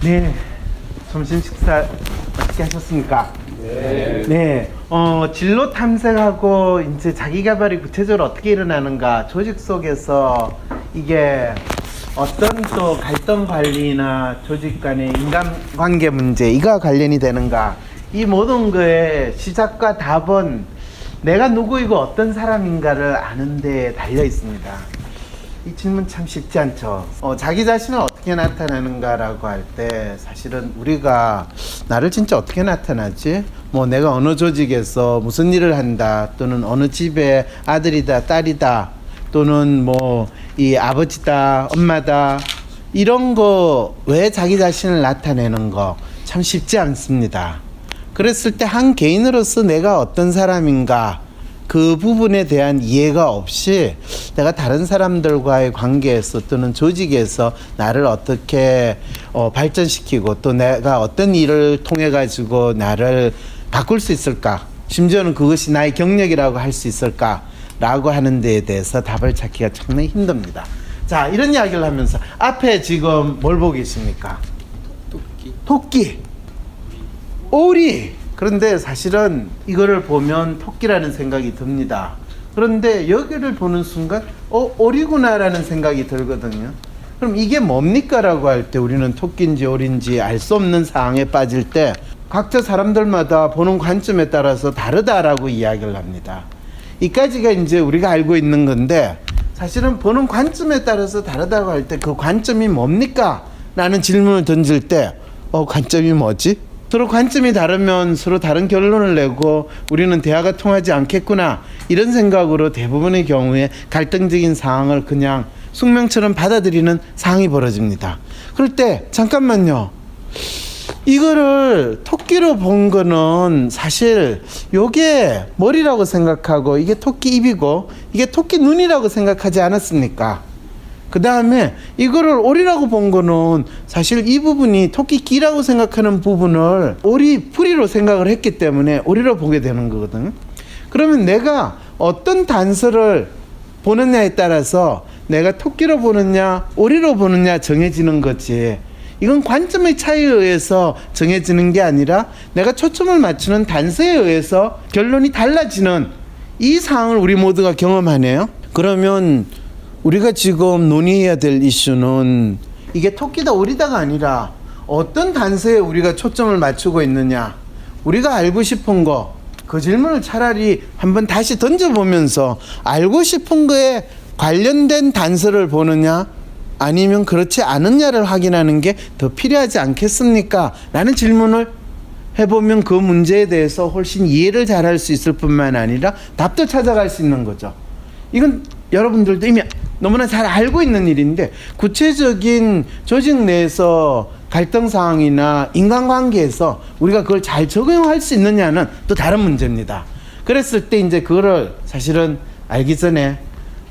네, 점심 식사 어떻게 하셨습니까? 네. 네, 진로 탐색하고 이제 자기 개발이 구체적으로 어떻게 일어나는가, 조직 속에서 이게 어떤 또 갈등 관리나 조직 간의 인간관계 문제, 이거와 관련이 되는가, 이 모든 거의 시작과 답은 내가 누구이고 어떤 사람인가를 아는 데 달려 있습니다. 이 질문 참 쉽지 않죠. 자기 자신을 어떻게 나타내는가라고 할 때 사실은 우리가 나를 진짜 어떻게 나타나지? 뭐 내가 어느 조직에서 무슨 일을 한다, 또는 어느 집의 아들이다, 딸이다, 또는 뭐 이 아버지다, 엄마다, 이런 거 왜 자기 자신을 나타내는 거 참 쉽지 않습니다. 그랬을 때 한 개인으로서 내가 어떤 사람인가, 그 부분에 대한 이해가 없이 내가 다른 사람들과의 관계에서 또는 조직에서 나를 어떻게 발전시키고 또 내가 어떤 일을 통해 가지고 나를 바꿀 수 있을까, 심지어는 그것이 나의 경력이라고 할 수 있을까 라고 하는 데에 대해서 답을 찾기가 상당히 힘듭니다. 자, 이런 이야기를 하면서 앞에 지금 뭘 보고 계십니까? 토끼, 오리. 그런데 사실은 이거를 보면 토끼라는 생각이 듭니다. 그런데 여기를 보는 순간 오리구나라는 생각이 들거든요. 그럼 이게 뭡니까? 라고 할 때 우리는 토끼인지 오리인지 알 수 없는 상황에 빠질 때 각자 사람들마다 보는 관점에 따라서 다르다라고 이야기를 합니다. 이까지가 이제 우리가 알고 있는 건데, 사실은 보는 관점에 따라서 다르다고 할 때 그 관점이 뭡니까? 라는 질문을 던질 때 관점이 뭐지? 서로 관점이 다르면 서로 다른 결론을 내고 우리는 대화가 통하지 않겠구나, 이런 생각으로 대부분의 경우에 갈등적인 상황을 그냥 숙명처럼 받아들이는 상황이 벌어집니다. 그럴 때 잠깐만요, 이거를 토끼로 본 거는 사실 요게 머리라고 생각하고 이게 토끼 입이고 이게 토끼 눈이라고 생각하지 않았습니까? 그 다음에 이거를 오리라고 본 거는 사실 이 부분이 토끼 귀라고 생각하는 부분을 오리 뿌리로 생각을 했기 때문에 오리로 보게 되는 거거든요. 그러면 내가 어떤 단서를 보느냐에 따라서 내가 토끼로 보느냐 오리로 보느냐 정해지는 거지, 이건 관점의 차이에 의해서 정해지는 게 아니라 내가 초점을 맞추는 단서에 의해서 결론이 달라지는 이 상황을 우리 모두가 경험하네요. 그러면 우리가 지금 논의해야 될 이슈는 이게 토끼다 오리다가 아니라 어떤 단서에 우리가 초점을 맞추고 있느냐, 우리가 알고 싶은 거, 그 질문을 차라리 한번 다시 던져보면서 알고 싶은 거에 관련된 단서를 보느냐 아니면 그렇지 않느냐를 확인하는 게 더 필요하지 않겠습니까? 라는 질문을 해보면 그 문제에 대해서 훨씬 이해를 잘할 수 있을 뿐만 아니라 답도 찾아갈 수 있는 거죠. 이건 여러분들도 이미 너무나 잘 알고 있는 일인데, 구체적인 조직 내에서 갈등 상황이나 인간관계에서 우리가 그걸 잘 적용할 수 있느냐는 또 다른 문제입니다. 그랬을 때 이제 그거를 사실은 알기 전에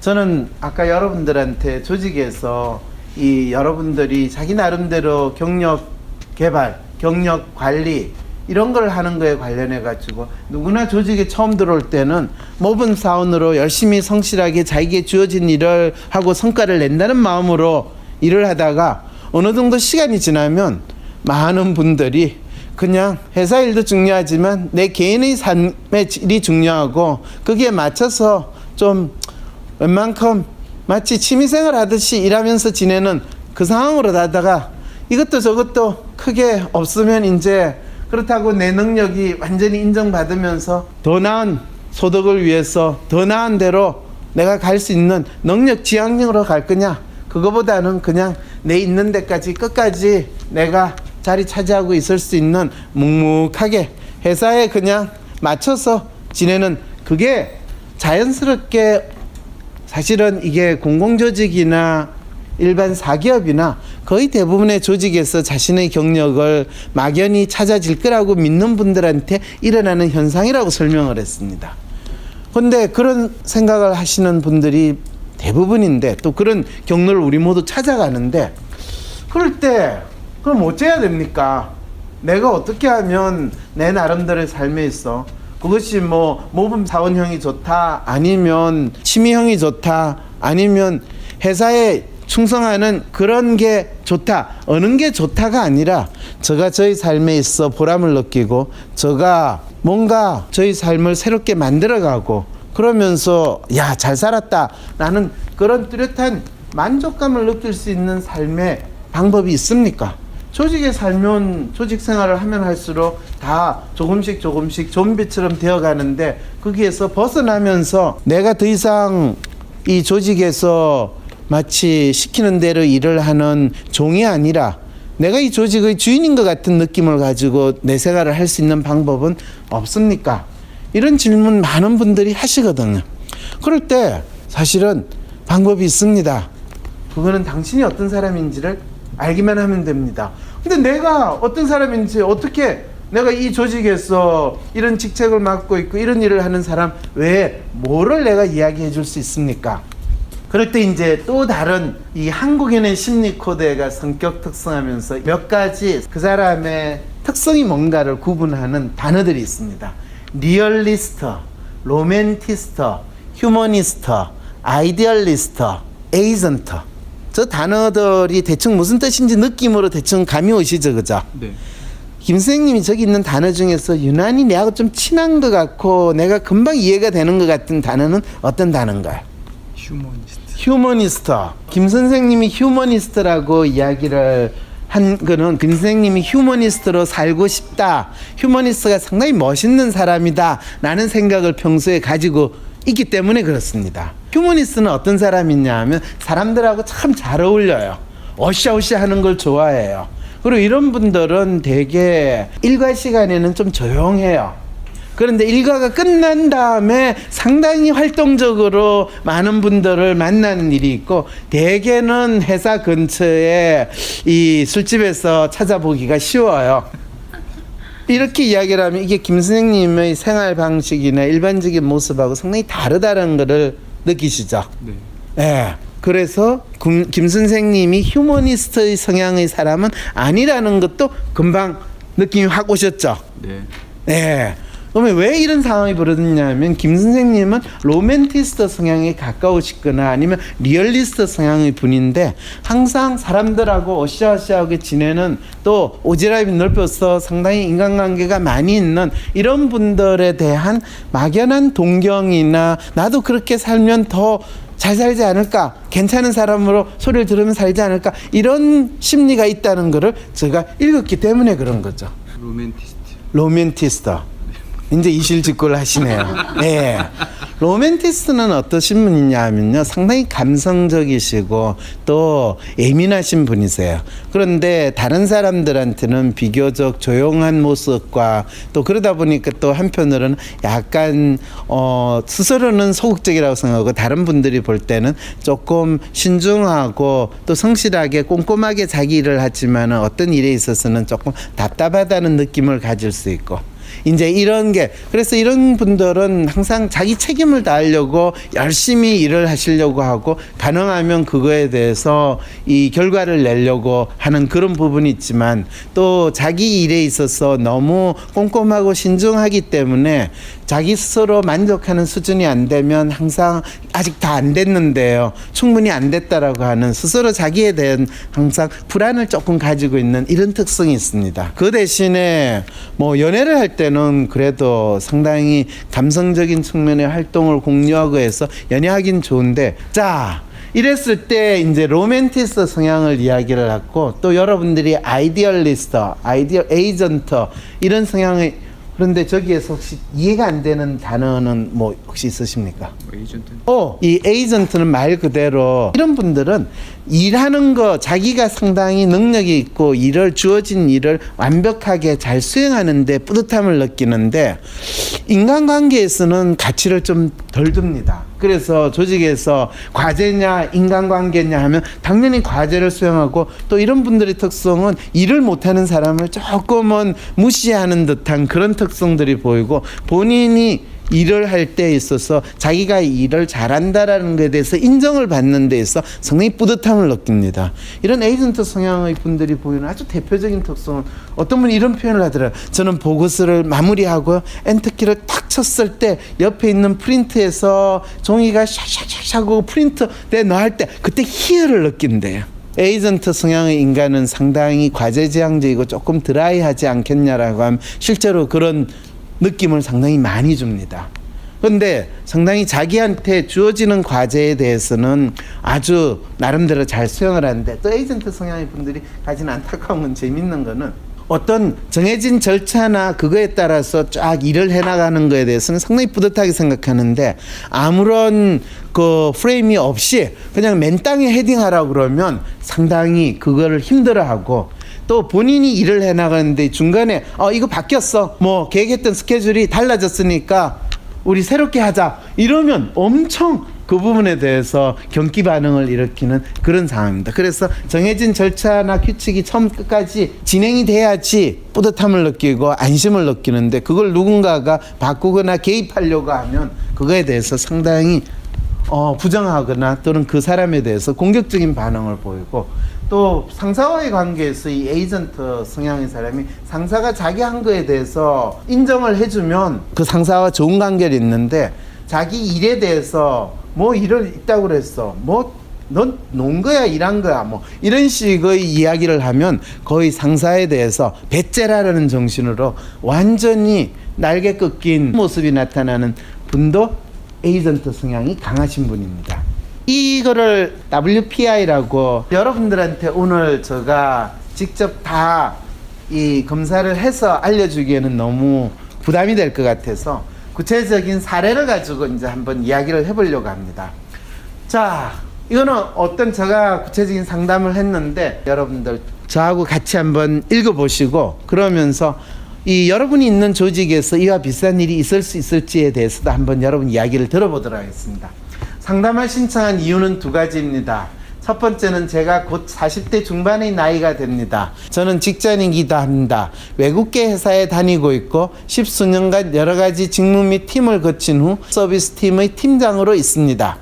저는 아까 여러분들한테 조직에서 이 여러분들이 자기 나름대로 경력 개발, 경력 관리 이런 걸 하는 거에 관련해 가지고 누구나 조직에 처음 들어올 때는 모범 사원으로 열심히 성실하게 자기에게 주어진 일을 하고 성과를 낸다는 마음으로 일을 하다가 어느 정도 시간이 지나면 많은 분들이 그냥 회사 일도 중요하지만 내 개인의 삶의 질이 중요하고 거기에 맞춰서 좀 웬만큼 마치 취미생활 하듯이 일하면서 지내는 그 상황으로 가다가 이것도 저것도 크게 없으면 이제 그렇다고 내 능력이 완전히 인정받으면서 더 나은 소득을 위해서 더 나은 대로 내가 갈 수 있는 능력 지향형으로 갈 거냐, 그거보다는 그냥 내 있는 데까지 끝까지 내가 자리 차지하고 있을 수 있는 묵묵하게 회사에 그냥 맞춰서 지내는, 그게 자연스럽게 사실은 이게 공공조직이나 일반 사기업이나 거의 대부분의 조직에서 자신의 경력을 막연히 찾아질 거라고 믿는 분들한테 일어나는 현상이라고 설명을 했습니다. 그런데 그런 생각을 하시는 분들이 대부분인데 또 그런 경로를 우리 모두 찾아가는데, 그럴 때 그럼 어째야 됩니까? 내가 어떻게 하면 내 나름대로의 삶에 있어, 그것이 뭐 모범 사원형이 좋다, 아니면 취미형이 좋다, 아니면 회사의 충성하는 그런 게 좋다. 어느 게 좋다가 아니라 저가 저희 삶에 있어 보람을 느끼고 저가 뭔가 저희 삶을 새롭게 만들어가고 그러면서 야, 잘 살았다 라는 그런 뚜렷한 만족감을 느낄 수 있는 삶의 방법이 있습니까? 조직에 살면 조직 생활을 하면 할수록 다 조금씩 좀비처럼 되어가는데 거기에서 벗어나면서 내가 더 이상 이 조직에서 마치 시키는 대로 일을 하는 종이 아니라 내가 이 조직의 주인인 것 같은 느낌을 가지고 내 생활을 할 수 있는 방법은 없습니까? 이런 질문 많은 분들이 하시거든요. 그럴 때 사실은 방법이 있습니다. 그거는 당신이 어떤 사람인지를 알기만 하면 됩니다. 근데 내가 어떤 사람인지 어떻게 내가 이 조직에서 이런 직책을 맡고 있고 이런 일을 하는 사람 외에 뭐를 내가 이야기해 줄 수 있습니까? 그럴 때 이제 또 다른 이 한국인의 심리 코드가 성격 특성하면서 몇 가지 그 사람의 특성이 뭔가를 구분하는 단어들이 있습니다. 리얼리스트, 로맨티스트, 휴머니스트, 아이디얼리스트, 에이전트. 저 단어들이 대충 무슨 뜻인지 느낌으로 대충 감이 오시죠, 그죠? 네. 김 선생님이 저기 있는 단어 중에서 유난히 내하고 좀 친한 것 같고 내가 금방 이해가 되는 것 같은 단어는 어떤 단어인가요? 휴머니스트. 휴머니스트. 김 선생님이 휴머니스트라고 이야기를 한 거는 김 선생님이 휴머니스트로 살고 싶다. 휴머니스트가 상당히 멋있는 사람이다. 라는 생각을 평소에 가지고 있기 때문에 그렇습니다. 휴머니스트는 어떤 사람이냐 하면 사람들하고 참 잘 어울려요. 어시아어시 하는 걸 좋아해요. 그리고 이런 분들은 되게 일과 시간에는 좀 조용해요. 그런데 일과가 끝난 다음에 상당히 활동적으로 많은 분들을 만나는 일이 있고 대개는 회사 근처에 이 술집에서 찾아보기가 쉬워요. 이렇게 이야기를 하면 이게 김 선생님의 생활 방식이나 일반적인 모습하고 상당히 다르다는 것을 느끼시죠? 네. 예. 그래서 김 선생님이 휴머니스트의 성향의 사람은 아니라는 것도 금방 느낌이 확 오셨죠? 네. 예. 그러면 왜 이런 상황이 벌어졌냐면 김 선생님은 로맨티스트 성향에 가까우시거나 아니면 리얼리스트 성향의 분인데 항상 사람들하고 어시아시하게 지내는 또 오지랖이 넓어서 상당히 인간관계가 많이 있는 이런 분들에 대한 막연한 동경이나 나도 그렇게 살면 더 잘 살지 않을까, 괜찮은 사람으로 소리를 들으면 살지 않을까, 이런 심리가 있다는 것을 제가 읽었기 때문에 그런 거죠. 로맨티스트. 이제 이실직고를 하시네요. 네. 로맨티스트는 어떠신 분이냐 하면요, 상당히 감성적이시고 또 예민하신 분이세요. 그런데 다른 사람들한테는 비교적 조용한 모습과 또 그러다 보니까 또 한편으로는 약간 스스로는 소극적이라고 생각하고 다른 분들이 볼 때는 조금 신중하고 또 성실하게 꼼꼼하게 자기 일을 하지만 어떤 일에 있어서는 조금 답답하다는 느낌을 가질 수 있고, 이제 이런 게, 그래서 이런 분들은 항상 자기 책임을 다하려고 열심히 일을 하시려고 하고 가능하면 그거에 대해서 이 결과를 내려고 하는 그런 부분이 있지만 또 자기 일에 있어서 너무 꼼꼼하고 신중하기 때문에 자기 스스로 만족하는 수준이 안 되면 항상 아직 다 안 됐는데요, 충분히 안 됐다라고 하는 스스로 자기에 대한 항상 불안을 조금 가지고 있는 이런 특성이 있습니다. 그 대신에 뭐 연애를 할 때는 그래도 상당히 감성적인 측면의 활동을 공유하고 해서 연애하긴 좋은데, 자, 이랬을 때 이제 로맨티스트 성향을 이야기를 했고 또 여러분들이 아이디얼리스트, 에이전트 이런 성향의, 그런데 저기에서 혹시 이해가 안 되는 단어는 뭐 혹시 있으십니까? 에이전트. 이 에이전트는 말 그대로 이런 분들은 일하는 거 자기가 상당히 능력이 있고 주어진 일을 완벽하게 잘 수행하는데 뿌듯함을 느끼는데 인간관계에서는 가치를 좀 덜 둡니다. 그래서 조직에서 과제냐 인간관계냐 하면 당연히 과제를 수행하고, 또 이런 분들의 특성은 일을 못하는 사람을 조금은 무시하는 듯한 그런 특성들이 보이고, 본인이 일을 할 때 있어서 자기가 일을 잘한다라는 것에 대해서 인정을 받는 데 있어 상당히 뿌듯함을 느낍니다. 이런 에이전트 성향의 분들이 보이는 아주 대표적인 특성은 어떤 분이 이런 표현을 하더라고요. 저는 보고서를 마무리하고 엔터키를 탁 쳤을 때 옆에 있는 프린트에서 종이가 샥샥샥 하고 프린트에 넣을 때 그때 희열을 느낀대요. 에이전트 성향의 인간은 상당히 과제지향적이고 조금 드라이하지 않겠냐라고 하면 실제로 그런 느낌을 상당히 많이 줍니다. 그런데 상당히 자기한테 주어지는 과제에 대해서는 아주 나름대로 잘 수행을 하는데, 또 에이전트 성향의 분들이 가진 안타까운 건, 재밌는 거는 어떤 정해진 절차나 그거에 따라서 쫙 일을 해나가는 거에 대해서는 상당히 뿌듯하게 생각하는데, 아무런 그 프레임이 없이 그냥 맨 땅에 헤딩하라고 그러면 상당히 그거를 힘들어하고, 또 본인이 일을 해나가는데 중간에 이거 바뀌었어, 뭐 계획했던 스케줄이 달라졌으니까 우리 새롭게 하자 이러면 엄청 그 부분에 대해서 경기 반응을 일으키는 그런 상황입니다. 그래서 정해진 절차나 규칙이 처음 끝까지 진행이 돼야지 뿌듯함을 느끼고 안심을 느끼는데, 그걸 누군가가 바꾸거나 개입하려고 하면 그거에 대해서 상당히 부정하거나 또는 그 사람에 대해서 공격적인 반응을 보이고, 또 상사와의 관계에서 이 에이전트 성향의 사람이 상사가 자기 한 거에 대해서 인정을 해주면 그 상사와 좋은 관계를 있는데, 자기 일에 대해서 뭐 일을 있다고 그랬어, 뭐 넌 논 거야 일한 거야, 뭐 이런 식의 이야기를 하면 거의 상사에 대해서 배째라라는 정신으로 완전히 날개 꺾인 모습이 나타나는 분도 에이전트 성향이 강하신 분입니다. 이거를 WPI라고 여러분들한테 오늘 제가 직접 다 이 검사를 해서 알려주기에는 너무 부담이 될 것 같아서 구체적인 사례를 가지고 이제 한번 이야기를 해보려고 합니다. 자, 이거는 어떤 제가 구체적인 상담을 했는데, 여러분들 저하고 같이 한번 읽어보시고, 그러면서 이 여러분이 있는 조직에서 이와 비슷한 일이 있을 수 있을지에 대해서도 한번 여러분 이야기를 들어보도록 하겠습니다. 상담을 신청한 이유는 두 가지입니다. 첫 번째는 제가 곧 40대 중반의 나이가 됩니다. 저는 직장인이기도 합니다. 외국계 회사에 다니고 있고 10수년간 여러 가지 직무 및 팀을 거친 후 서비스 팀의 팀장으로 있습니다.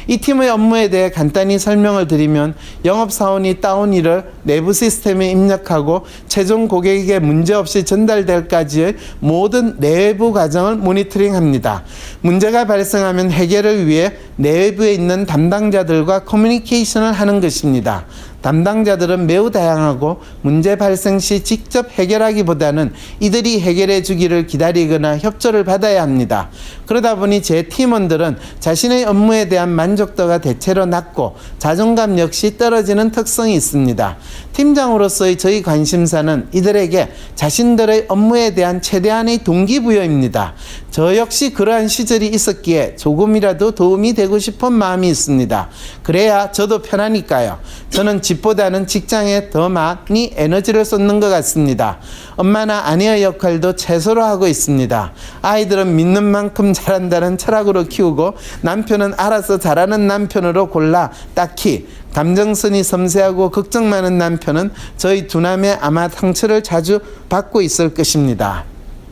이 팀의 업무에 대해 간단히 설명을 드리면, 영업사원이 따온 일을 내부 시스템에 입력하고 최종 고객에게 문제없이 전달될까지의 모든 내부 과정을 모니터링합니다. 문제가 발생하면 해결을 위해 내부에 있는 담당자들과 커뮤니케이션을 하는 것입니다. 담당자들은 매우 다양하고 문제 발생 시 직접 해결하기보다는 이들이 해결해 주기를 기다리거나 협조를 받아야 합니다. 그러다 보니 제 팀원들은 자신의 업무에 대한 만족도가 대체로 낮고 자존감 역시 떨어지는 특성이 있습니다. 팀장으로서의 저희 관심사는 이들에게 자신들의 업무에 대한 최대한의 동기부여입니다. 저 역시 그러한 시절이 있었기에 조금이라도 도움이 되고 싶은 마음이 있습니다. 그래야 저도 편하니까요. 저는 집보다는 직장에 더 많이 에너지를 쏟는 것 같습니다. 엄마나 아내의 역할도 최소로 하고 있습니다. 아이들은 믿는 만큼 잘한다는 철학으로 키우고, 남편은 알아서 잘하는 남편으로 골라 딱히 감정선이 섬세하고 걱정 많은 남편은 저희 두남에 아마 상처를 자주 받고 있을 것입니다.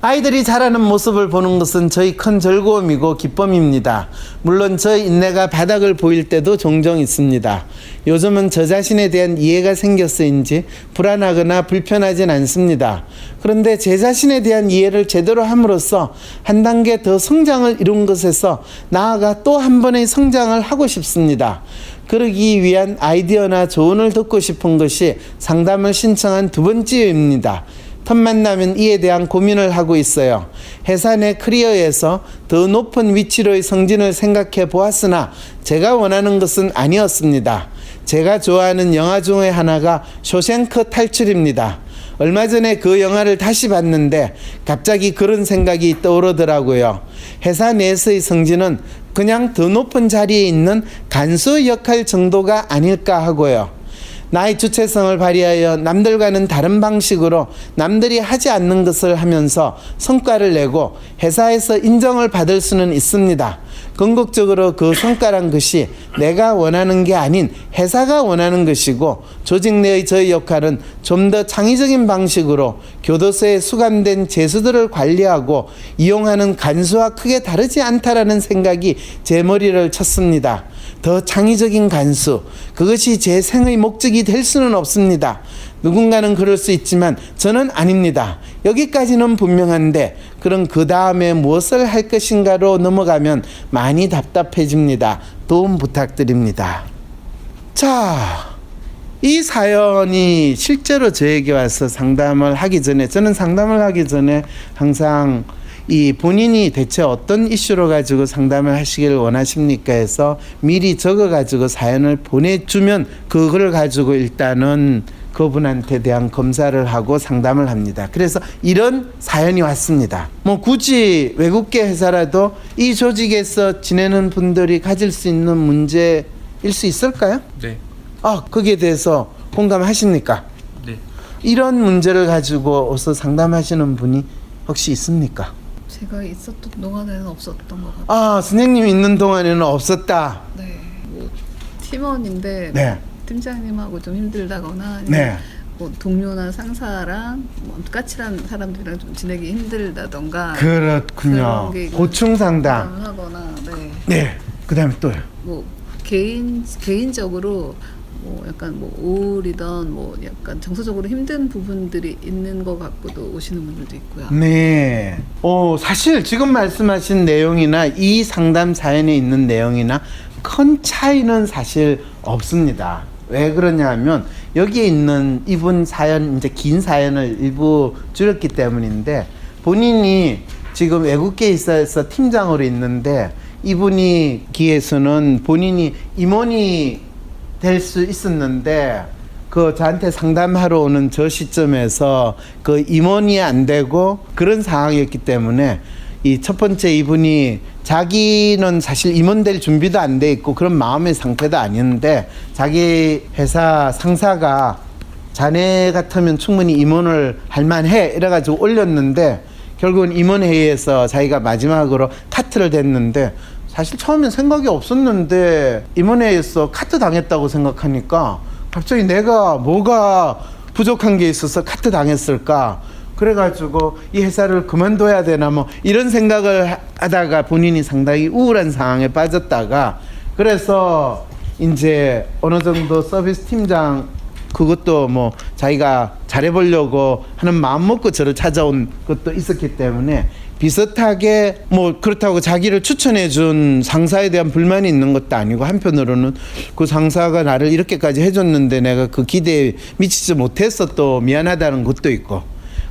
아이들이 자라는 모습을 보는 것은 저희 큰 즐거움이고 기쁨입니다. 물론 저의 인내가 바닥을 보일 때도 종종 있습니다. 요즘은 저 자신에 대한 이해가 생겨서인지 불안하거나 불편하진 않습니다. 그런데 제 자신에 대한 이해를 제대로 함으로써 한 단계 더 성장을 이룬 것에서 나아가 또 한 번의 성장을 하고 싶습니다. 그러기 위한 아이디어나 조언을 듣고 싶은 것이 상담을 신청한 두 번째입니다. 틈만 나면 이에 대한 고민을 하고 있어요. 회사 내 커리어에서 더 높은 위치로의 승진을 생각해 보았으나 제가 원하는 것은 아니었습니다. 제가 좋아하는 영화 중에 하나가 쇼생크 탈출입니다. 얼마 전에 그 영화를 다시 봤는데 갑자기 그런 생각이 떠오르더라고요. 회사 내에서의 승진은 그냥 더 높은 자리에 있는 간수 역할 정도가 아닐까 하고요. 나의 주체성을 발휘하여 남들과는 다른 방식으로 남들이 하지 않는 것을 하면서 성과를 내고 회사에서 인정을 받을 수는 있습니다. 궁극적으로 그 성과란 것이 내가 원하는 게 아닌 회사가 원하는 것이고 조직 내의 저의 역할은 좀 더 창의적인 방식으로 교도소에 수감된 죄수들을 관리하고 이용하는 간수와 크게 다르지 않다라는 생각이 제 머리를 쳤습니다. 더 창의적인 간수, 그것이 제 생의 목적이 될 수는 없습니다. 누군가는 그럴 수 있지만 저는 아닙니다. 여기까지는 분명한데 그럼 그 다음에 무엇을 할 것인가로 넘어가면 많이 답답해집니다. 도움 부탁드립니다. 자, 이 사연이 실제로 저에게 와서 상담을 하기 전에, 저는 상담을 하기 전에 항상 이 본인이 대체 어떤 이슈로 가지고 상담을 하시기를 원하십니까 해서 미리 적어 가지고 사연을 보내주면 그걸 가지고 일단은 그분한테 대한 검사를 하고 상담을 합니다. 그래서 이런 사연이 왔습니다. 뭐 굳이 외국계 회사라도 이 조직에서 지내는 분들이 가질 수 있는 문제일 수 있을까요? 네. 거기에 대해서 공감하십니까? 네. 이런 문제를 가지고 어서 상담하시는 분이 혹시 있습니까? 제가 있었던 동안에는 없었던 것 같아요. 선생님 있는 동안에는 없었다. 네, 뭐 팀원인데 네. 팀장님하고 좀 힘들다거나 아니면 네. 뭐 동료나 상사랑 뭐 까칠한 사람들이랑 좀 지내기 힘들다던가 그렇군요. 그런 게 고충 상담. 하거나 네. 네. 그다음에 또요. 뭐 개인적으로 뭐 약간 뭐 우울이던 뭐 약간 정서적으로 힘든 부분들이 있는 것 같고도 오시는 분들도 있고요. 네. 사실 지금 말씀하신 내용이나 이 상담 사연에 있는 내용이나 큰 차이는 사실 없습니다. 왜 그러냐면 여기에 있는 이분 사연, 이제 긴 사연을 일부 줄였기 때문인데, 본인이 지금 외국계 있어서 팀장으로 있는데 이분이 기에서는 본인이 임원이 될 수 있었는데 그 저한테 상담하러 오는 저 시점에서 그 임원이 안 되고 그런 상황이었기 때문에 이 첫 번째 이분이 자기는 사실 임원 될 준비도 안 돼 있고 그런 마음의 상태도 아닌데 자기 회사 상사가 자네 같으면 충분히 임원을 할 만해 이래가지고 올렸는데 결국은 임원회의에서 자기가 마지막으로 카트를 댔는데, 사실 처음엔 생각이 없었는데 임원회의에서 카트 당했다고 생각하니까 갑자기 내가 뭐가 부족한 게 있어서 카트 당했을까, 그래가지고 이 회사를 그만둬야 되나 뭐 이런 생각을 하다가 본인이 상당히 우울한 상황에 빠졌다가, 그래서 이제 어느 정도 서비스 팀장, 그것도 뭐 자기가 잘해보려고 하는 마음 먹고 저를 찾아온 것도 있었기 때문에 비슷하게 뭐 그렇다고 자기를 추천해준 상사에 대한 불만이 있는 것도 아니고, 한편으로는 그 상사가 나를 이렇게까지 해줬는데 내가 그 기대에 미치지 못해서 또 미안하다는 것도 있고,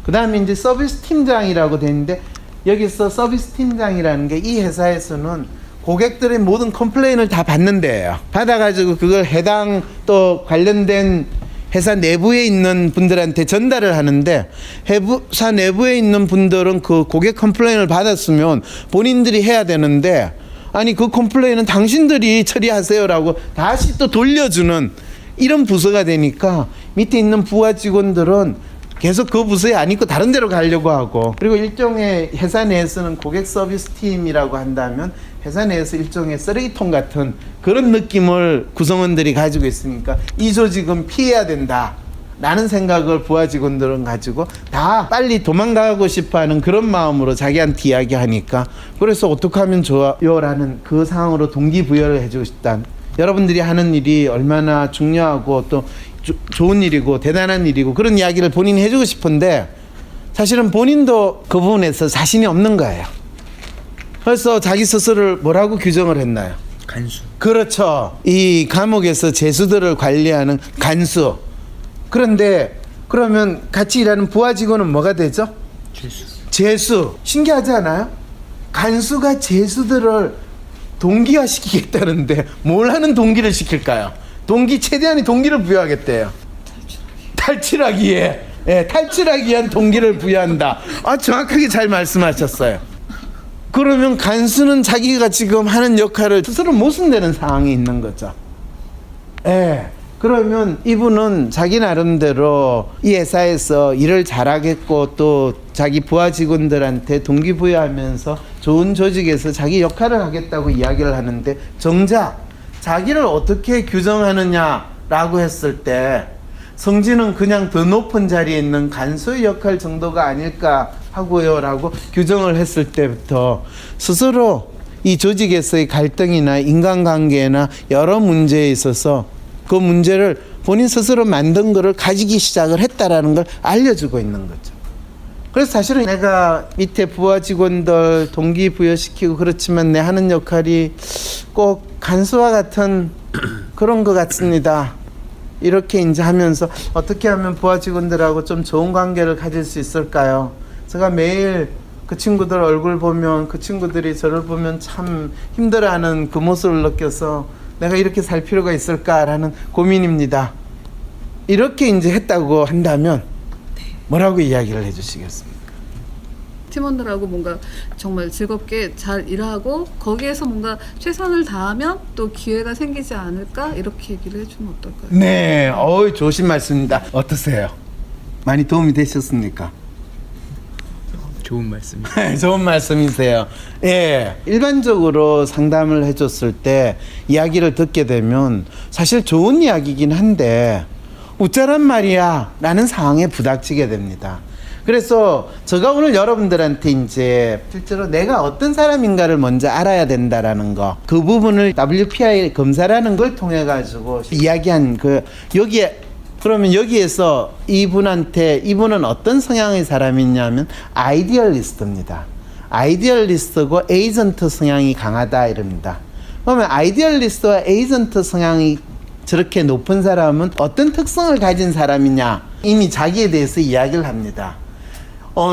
그 다음에 이제 서비스 팀장이라고 돼 있는데 여기서 서비스 팀장이라는 게 이 회사에서는 고객들의 모든 컴플레인을 다 받는 데예요. 받아가지고 그걸 해당 또 관련된 회사 내부에 있는 분들한테 전달을 하는데, 회사 내부에 있는 분들은 그 고객 컴플레인을 받았으면 본인들이 해야 되는데, 아니 그 컴플레인은 당신들이 처리하세요라고 다시 또 돌려주는 이런 부서가 되니까 밑에 있는 부하 직원들은 계속 그 부서에 안 있고 다른 데로 가려고 하고, 그리고 일종의 회사 내에서는 고객 서비스 팀이라고 한다면 회사 내에서 일종의 쓰레기통 같은 그런 느낌을 구성원들이 가지고 있으니까 이 조직은 피해야 된다 라는 생각을 부하 직원들은 가지고 다 빨리 도망가고 싶어하는 그런 마음으로 자기한테 이야기하니까, 그래서 어떻게 하면 좋아요 라는 그 상황으로 동기부여를 해주고 싶다. 여러분들이 하는 일이 얼마나 중요하고 또 좋은 일이고 대단한 일이고 그런 이야기를 본인이 해주고 싶은데, 사실은 본인도 그 부분에서 자신이 없는 거예요. 그래서 자기 스스로를 뭐라고 규정을 했나요? 간수. 그렇죠. 이 감옥에서 죄수들을 관리하는 간수. 그런데 그러면 같이 일하는 부하 직원은 뭐가 되죠? 죄수. 죄수. 신기하지 않아요? 간수가 죄수들을 동기화시키겠다는데 뭘 하는 동기를 시킬까요? 최대한의 동기를 부여하겠대요. 탈출하기에. 예, 탈출하기 위한 동기를 부여한다. 정확하게 잘 말씀하셨어요. 그러면 간수는 자기가 지금 하는 역할을 스스로 모순되는 상황이 있는 거죠. 예. 그러면 이분은 자기 나름대로 이 회사에서 일을 잘하겠고 또 자기 부하 직원들한테 동기부여하면서 좋은 조직에서 자기 역할을 하겠다고 이야기를 하는데 정작 자기를 어떻게 규정하느냐라고 했을 때 성진은 그냥 더 높은 자리에 있는 간수의 역할 정도가 아닐까 하고요 라고 규정을 했을 때부터 스스로 이 조직에서의 갈등이나 인간관계나 여러 문제에 있어서 그 문제를 본인 스스로 만든 거를 가지기 시작을 했다라는 걸 알려주고 있는 거죠. 그래서 사실은 내가 밑에 부하 직원들 동기부여시키고 그렇지만 내 하는 역할이 꼭 간수와 같은 그런 것 같습니다. 이렇게 이제 하면서 어떻게 하면 부하 직원들하고 좀 좋은 관계를 가질 수 있을까요? 제가 매일 그 친구들 얼굴 보면 그 친구들이 저를 보면 참 힘들어하는 그 모습을 느껴서 내가 이렇게 살 필요가 있을까라는 고민입니다. 이렇게 이제 했다고 한다면 뭐라고 이야기를 해주시겠습니까? 팀원들하고 뭔가 정말 즐겁게 잘 일하고 거기에서 뭔가 최선을 다하면 또 기회가 생기지 않을까 이렇게 얘기를 해주면 어떨까요? 네, 좋으신 말씀입니다. 어떠세요? 많이 도움이 되셨습니까? 좋은 말씀입니다. 좋은 말씀이세요. 예, 일반적으로 상담을 해줬을 때 이야기를 듣게 되면 사실 좋은 이야기긴 한데 웃자란 말이야 라는 상황에 부닥치게 됩니다. 그래서 제가 오늘 여러분들한테 이제 실제로 내가 어떤 사람인가를 먼저 알아야 된다라는 거, 그 부분을 WPI 검사라는 걸 통해 가지고 이야기한 여기에 그러면 여기에서 이분은 어떤 성향의 사람이냐면 아이디얼리스트입니다. 아이디얼리스트고 에이전트 성향이 강하다 이럽니다. 그러면 아이디얼리스트와 에이전트 성향이 저렇게 높은 사람은 어떤 특성을 가진 사람이냐? 이미 자기에 대해서 이야기를 합니다.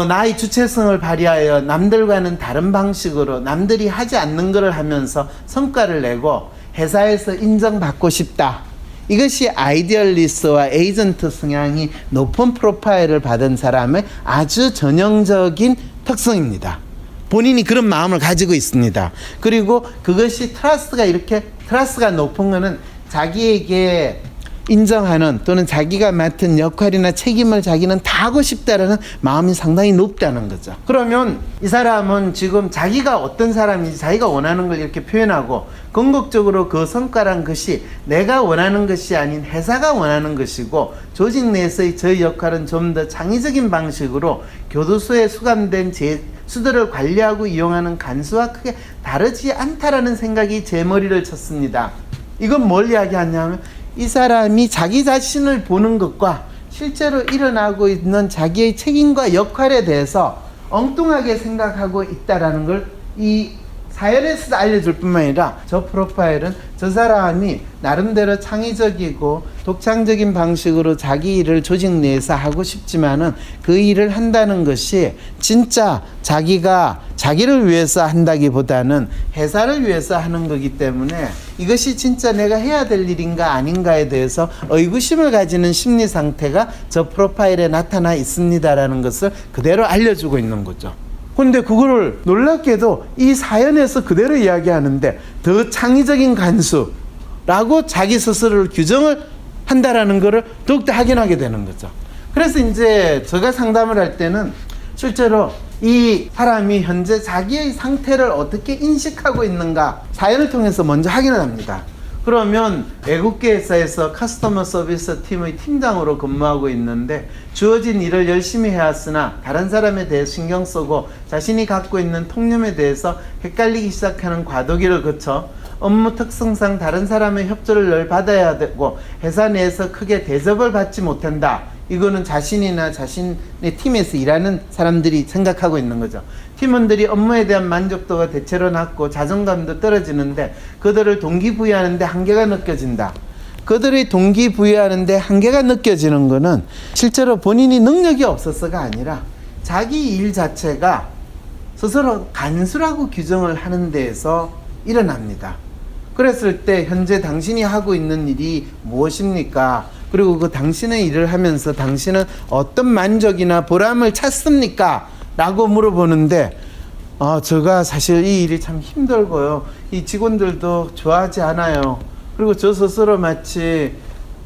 나의 주체성을 발휘하여 남들과는 다른 방식으로 남들이 하지 않는 것을 하면서 성과를 내고 회사에서 인정받고 싶다. 이것이 아이디얼리스트와 에이전트 성향이 높은 프로파일을 받은 사람의 아주 전형적인 특성입니다. 본인이 그런 마음을 가지고 있습니다. 그리고 그것이 트러스트가 높은 것은 자기에게 인정하는 또는 자기가 맡은 역할이나 책임을 자기는 다 하고 싶다라는 마음이 상당히 높다는 거죠. 그러면 이 사람은 지금 자기가 어떤 사람인지 자기가 원하는 걸 이렇게 표현하고 궁극적으로 그 성과란 것이 내가 원하는 것이 아닌 회사가 원하는 것이고 조직 내에서의 저의 역할은 좀 더 창의적인 방식으로 교도소에 수감된 수들을 관리하고 이용하는 간수와 크게 다르지 않다라는 생각이 제 머리를 쳤습니다. 이건 뭘 이야기하냐면 이 사람이 자기 자신을 보는 것과 실제로 일어나고 있는 자기의 책임과 역할에 대해서 엉뚱하게 생각하고 있다라는 걸 이 사연에서 알려줄 뿐만 아니라 저 프로파일은 저 사람이 나름대로 창의적이고 독창적인 방식으로 자기 일을 조직 내에서 하고 싶지만은 그 일을 한다는 것이 진짜 자기가 자기를 위해서 한다기보다는 회사를 위해서 하는 거기 때문에 이것이 진짜 내가 해야 될 일인가 아닌가에 대해서 의구심을 가지는 심리 상태가 저 프로파일에 나타나 있습니다라는 것을 그대로 알려주고 있는 거죠. 근데 그거를 놀랍게도 이 사연에서 그대로 이야기하는데 더 창의적인 간수라고 자기 스스로를 규정을 한다라는 것을 더욱더 확인하게 되는 거죠. 그래서 이제 제가 상담을 할 때는 실제로 이 사람이 현재 자기의 상태를 어떻게 인식하고 있는가 사연을 통해서 먼저 확인을 합니다. 그러면 외국계 회사에서 커스터머 서비스 팀의 팀장으로 근무하고 있는데 주어진 일을 열심히 해왔으나 다른 사람에 대해 신경 쓰고 자신이 갖고 있는 통념에 대해서 헷갈리기 시작하는 과도기를 거쳐 업무 특성상 다른 사람의 협조를 늘 받아야 되고 회사 내에서 크게 대접을 받지 못한다. 이거는 자신이나 자신의 팀에서 일하는 사람들이 생각하고 있는 거죠. 팀원들이 업무에 대한 만족도가 대체로 낮고 자존감도 떨어지는데 그들을 동기부여하는데 한계가 느껴진다. 그들의 동기부여하는데 한계가 느껴지는 것은 실제로 본인이 능력이 없어서가 아니라 자기 일 자체가 스스로 간수라고 규정을 하는 데에서 일어납니다. 그랬을 때 현재 당신이 하고 있는 일이 무엇입니까? 그리고 그 당신의 일을 하면서 당신은 어떤 만족이나 보람을 찾습니까? 라고 물어보는데 제가 사실 이 일이 참 힘들고요. 이 직원들도 좋아하지 않아요. 그리고 저 스스로 마치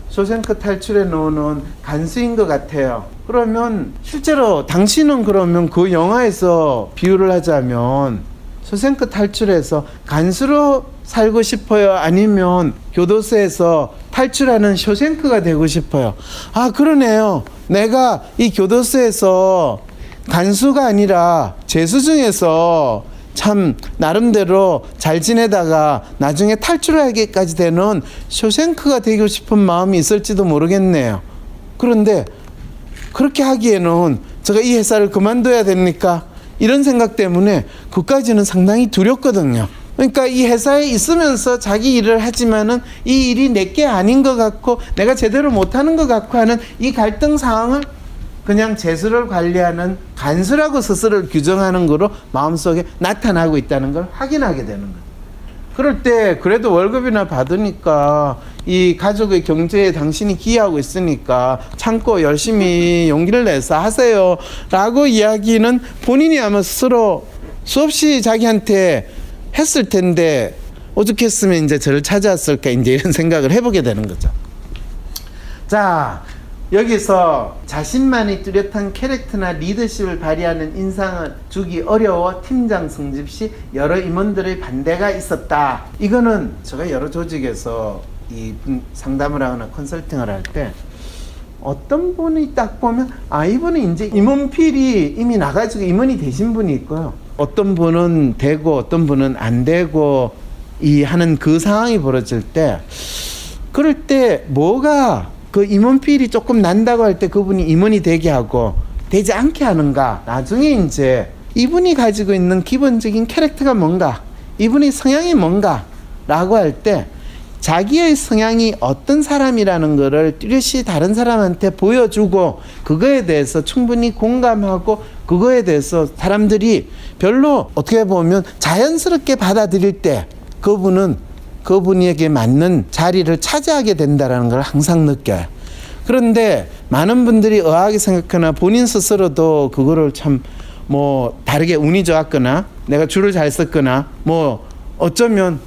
쇼생크 탈출해 놓는 간수인 것 같아요. 그러면 실제로 당신은 그러면 그 영화에서 비유를 하자면 쇼생크 탈출해서 간수로 살고 싶어요? 아니면 교도소에서 탈출하는 쇼생크가 되고 싶어요? 아, 그러네요. 내가 이 교도소에서 간수가 아니라 죄수 중에서 참 나름대로 잘 지내다가 나중에 탈출하기까지 되는 쇼생크가 되고 싶은 마음이 있을지도 모르겠네요. 그런데 그렇게 하기에는 제가 이 회사를 그만둬야 됩니까? 이런 생각 때문에 그까지는 상당히 두렵거든요. 그러니까 이 회사에 있으면서 자기 일을 하지만은 이 일이 내게 아닌 것 같고 내가 제대로 못하는 것 같고 하는 이 갈등 상황을 그냥 재수를 관리하는 간수라고 스스로를 규정하는 거로 마음속에 나타나고 있다는 걸 확인하게 되는 거예요. 그럴 때 그래도 월급이나 받으니까 이 가족의 경제에 당신이 기여하고 있으니까 참고 열심히 용기를 내서 하세요 라고 이야기는 본인이 아마 스스로 수없이 자기한테 했을 텐데 어떻게 했으면 이제 저를 찾아왔을까 이제 이런 생각을 해보게 되는 거죠. 자, 여기서 자신만이 뚜렷한 캐릭터나 리더십을 발휘하는 인상을 주기 어려워 팀장 승집 시 여러 임원들의 반대가 있었다. 이거는 제가 여러 조직에서 이 상담을 하거나 컨설팅을 할 때 어떤 분이 딱 보면 아, 이분은 이제 임원필이 이미 나가지고 임원이 되신 분이 있고요. 어떤 분은 되고 어떤 분은 안 되고 이 하는 그 상황이 벌어질 때 그럴 때 뭐가 그 임원필이 조금 난다고 할 때 그분이 임원이 되게 하고 되지 않게 하는가. 나중에 이제 이분이 가지고 있는 기본적인 캐릭터가 뭔가, 이분의 성향이 뭔가 라고 할 때 자기의 성향이 어떤 사람이라는 거를 뚜렷이 다른 사람한테 보여주고 그거에 대해서 충분히 공감하고 그거에 대해서 사람들이 별로 어떻게 보면 자연스럽게 받아들일 때 그분에게 맞는 자리를 차지하게 된다는 걸 항상 느껴요. 그런데 많은 분들이 의아하게 생각하나 본인 스스로도 그거를 참 뭐 다르게 운이 좋았거나 내가 줄을 잘 썼거나 뭐 어쩌면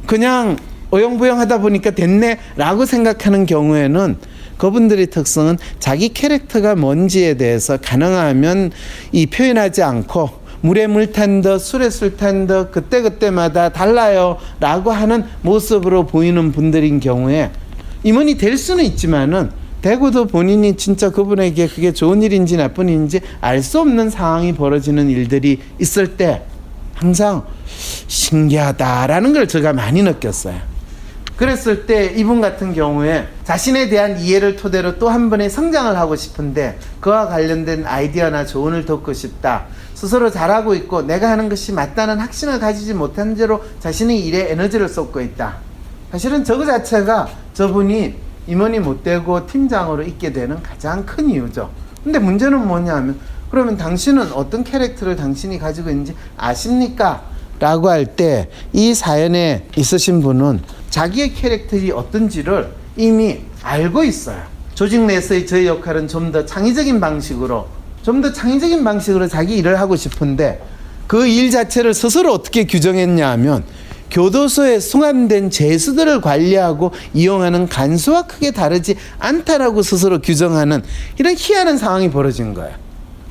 그냥 어영부영하다 보니까 됐네 라고 생각하는 경우에는 그분들의 특성은 자기 캐릭터가 뭔지에 대해서 가능하면 이 표현하지 않고 물에 물 탄 듯 술에 술 탄 듯 그때그때마다 달라요 라고 하는 모습으로 보이는 분들인 경우에 임원이 될 수는 있지만은 되고도 본인이 진짜 그분에게 그게 좋은 일인지 나쁜 일인지 알 수 없는 상황이 벌어지는 일들이 있을 때 항상 신기하다라는 걸 제가 많이 느꼈어요. 그랬을 때 이분 같은 경우에 자신에 대한 이해를 토대로 또 한 번의 성장을 하고 싶은데 그와 관련된 아이디어나 조언을 듣고 싶다. 스스로 잘하고 있고 내가 하는 것이 맞다는 확신을 가지지 못한 채로 자신의 일에 에너지를 쏟고 있다. 사실은 저거 자체가 저분이 임원이 못 되고 팀장으로 있게 되는 가장 큰 이유죠. 근데 문제는 뭐냐면 그러면 당신은 어떤 캐릭터를 당신이 가지고 있는지 아십니까? 라고 할 때 이 사연에 있으신 분은 자기의 캐릭터이 어떤지를 이미 알고 있어요. 조직 내에서의 저의 역할은 좀 더 창의적인 방식으로 자기 일을 하고 싶은데 그 일 자체를 스스로 어떻게 규정했냐 하면 교도소에 송환된 죄수들을 관리하고 이용하는 간수와 크게 다르지 않다라고 스스로 규정하는 이런 희한한 상황이 벌어진 거예요.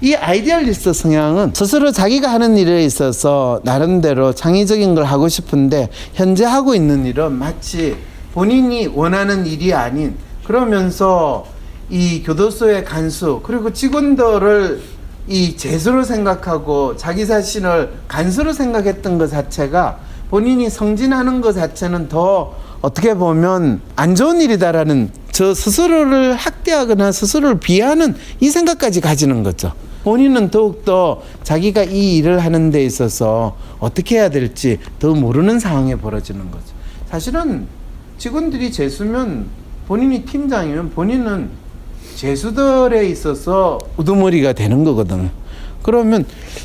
이 아이디얼리스트 성향은 스스로 자기가 하는 일에 있어서 나름대로 창의적인 걸 하고 싶은데 현재 하고 있는 일은 마치 본인이 원하는 일이 아닌 그러면서 이 교도소의 간수 그리고 직원들을 이 죄수로 생각하고 자기 자신을 간수로 생각했던 것 자체가 본인이 성진하는 것 자체는 더 어떻게 보면 안 좋은 일이다라는 저 스스로를 학대하거나 스스로를 비하하는 이 생각까지 가지는 거죠. 본인은 더욱더 자기가 이 일을 하는 데 있어서 어떻게 해야 될지 더 모르는 상황에 벌어지는 거죠. 사실은 직원들이 죄수면 본인이 팀장이면 본인은 죄수들에 있어서 우두머리가 되는 거거든요. 그러면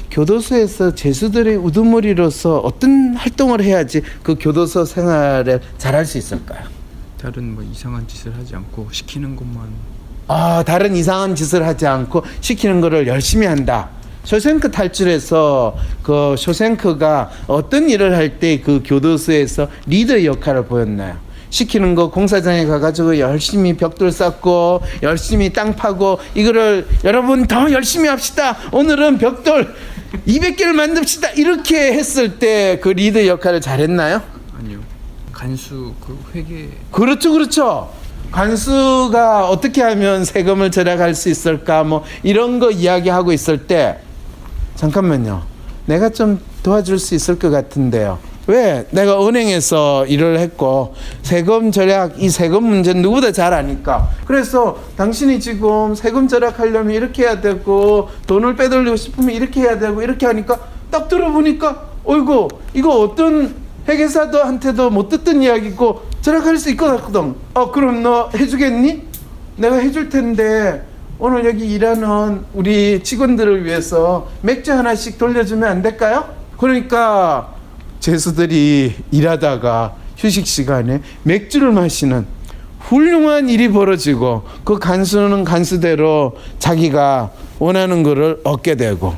교도소에서 죄수들의 우두머리로서 어떤 활동을 해야지 그 교도소 생활을 잘할 수 있을까요? 다른 뭐 이상한 짓을 하지 않고 시키는 것만. 다른 이상한 짓을 하지 않고 시키는 거를 열심히 한다. 쇼생크 탈출해서 그 쇼생크가 어떤 일을 할 때 그 교도소에서 리더의 역할을 보였나요? 시키는 거 공사장에 가가지고 열심히 벽돌 쌓고 열심히 땅 파고 이거를 여러분 더 열심히 합시다. 오늘은 벽돌 200개를 만듭시다 이렇게 했을 때 그 리더 역할을 잘했나요? 아니요. 간수 그 회계 그렇죠. 간수가 어떻게 하면 세금을 절약할 수 있을까 뭐 이런 거 이야기하고 있을 때 잠깐만요. 내가 좀 도와줄 수 있을 것 같은데요. 왜? 내가 은행에서 일을 했고 세금 절약, 이 세금 문제는 누구보다 잘 아니까. 그래서 당신이 지금 세금 절약하려면 이렇게 해야 되고 돈을 빼돌리고 싶으면 이렇게 해야 되고 이렇게 하니까 딱 들어보니까 어이구 이거 어떤 회계사한테도 못 듣던 이야기고 절약할 수 있거든. 그럼 너 해주겠니? 내가 해줄 텐데 오늘 여기 일하는 우리 직원들을 위해서 맥주 하나씩 돌려주면 안 될까요? 그러니까 재수들이 일하다가 휴식 시간에 맥주를 마시는 훌륭한 일이 벌어지고 그 간수는 간수대로 자기가 원하는 거를 얻게 되고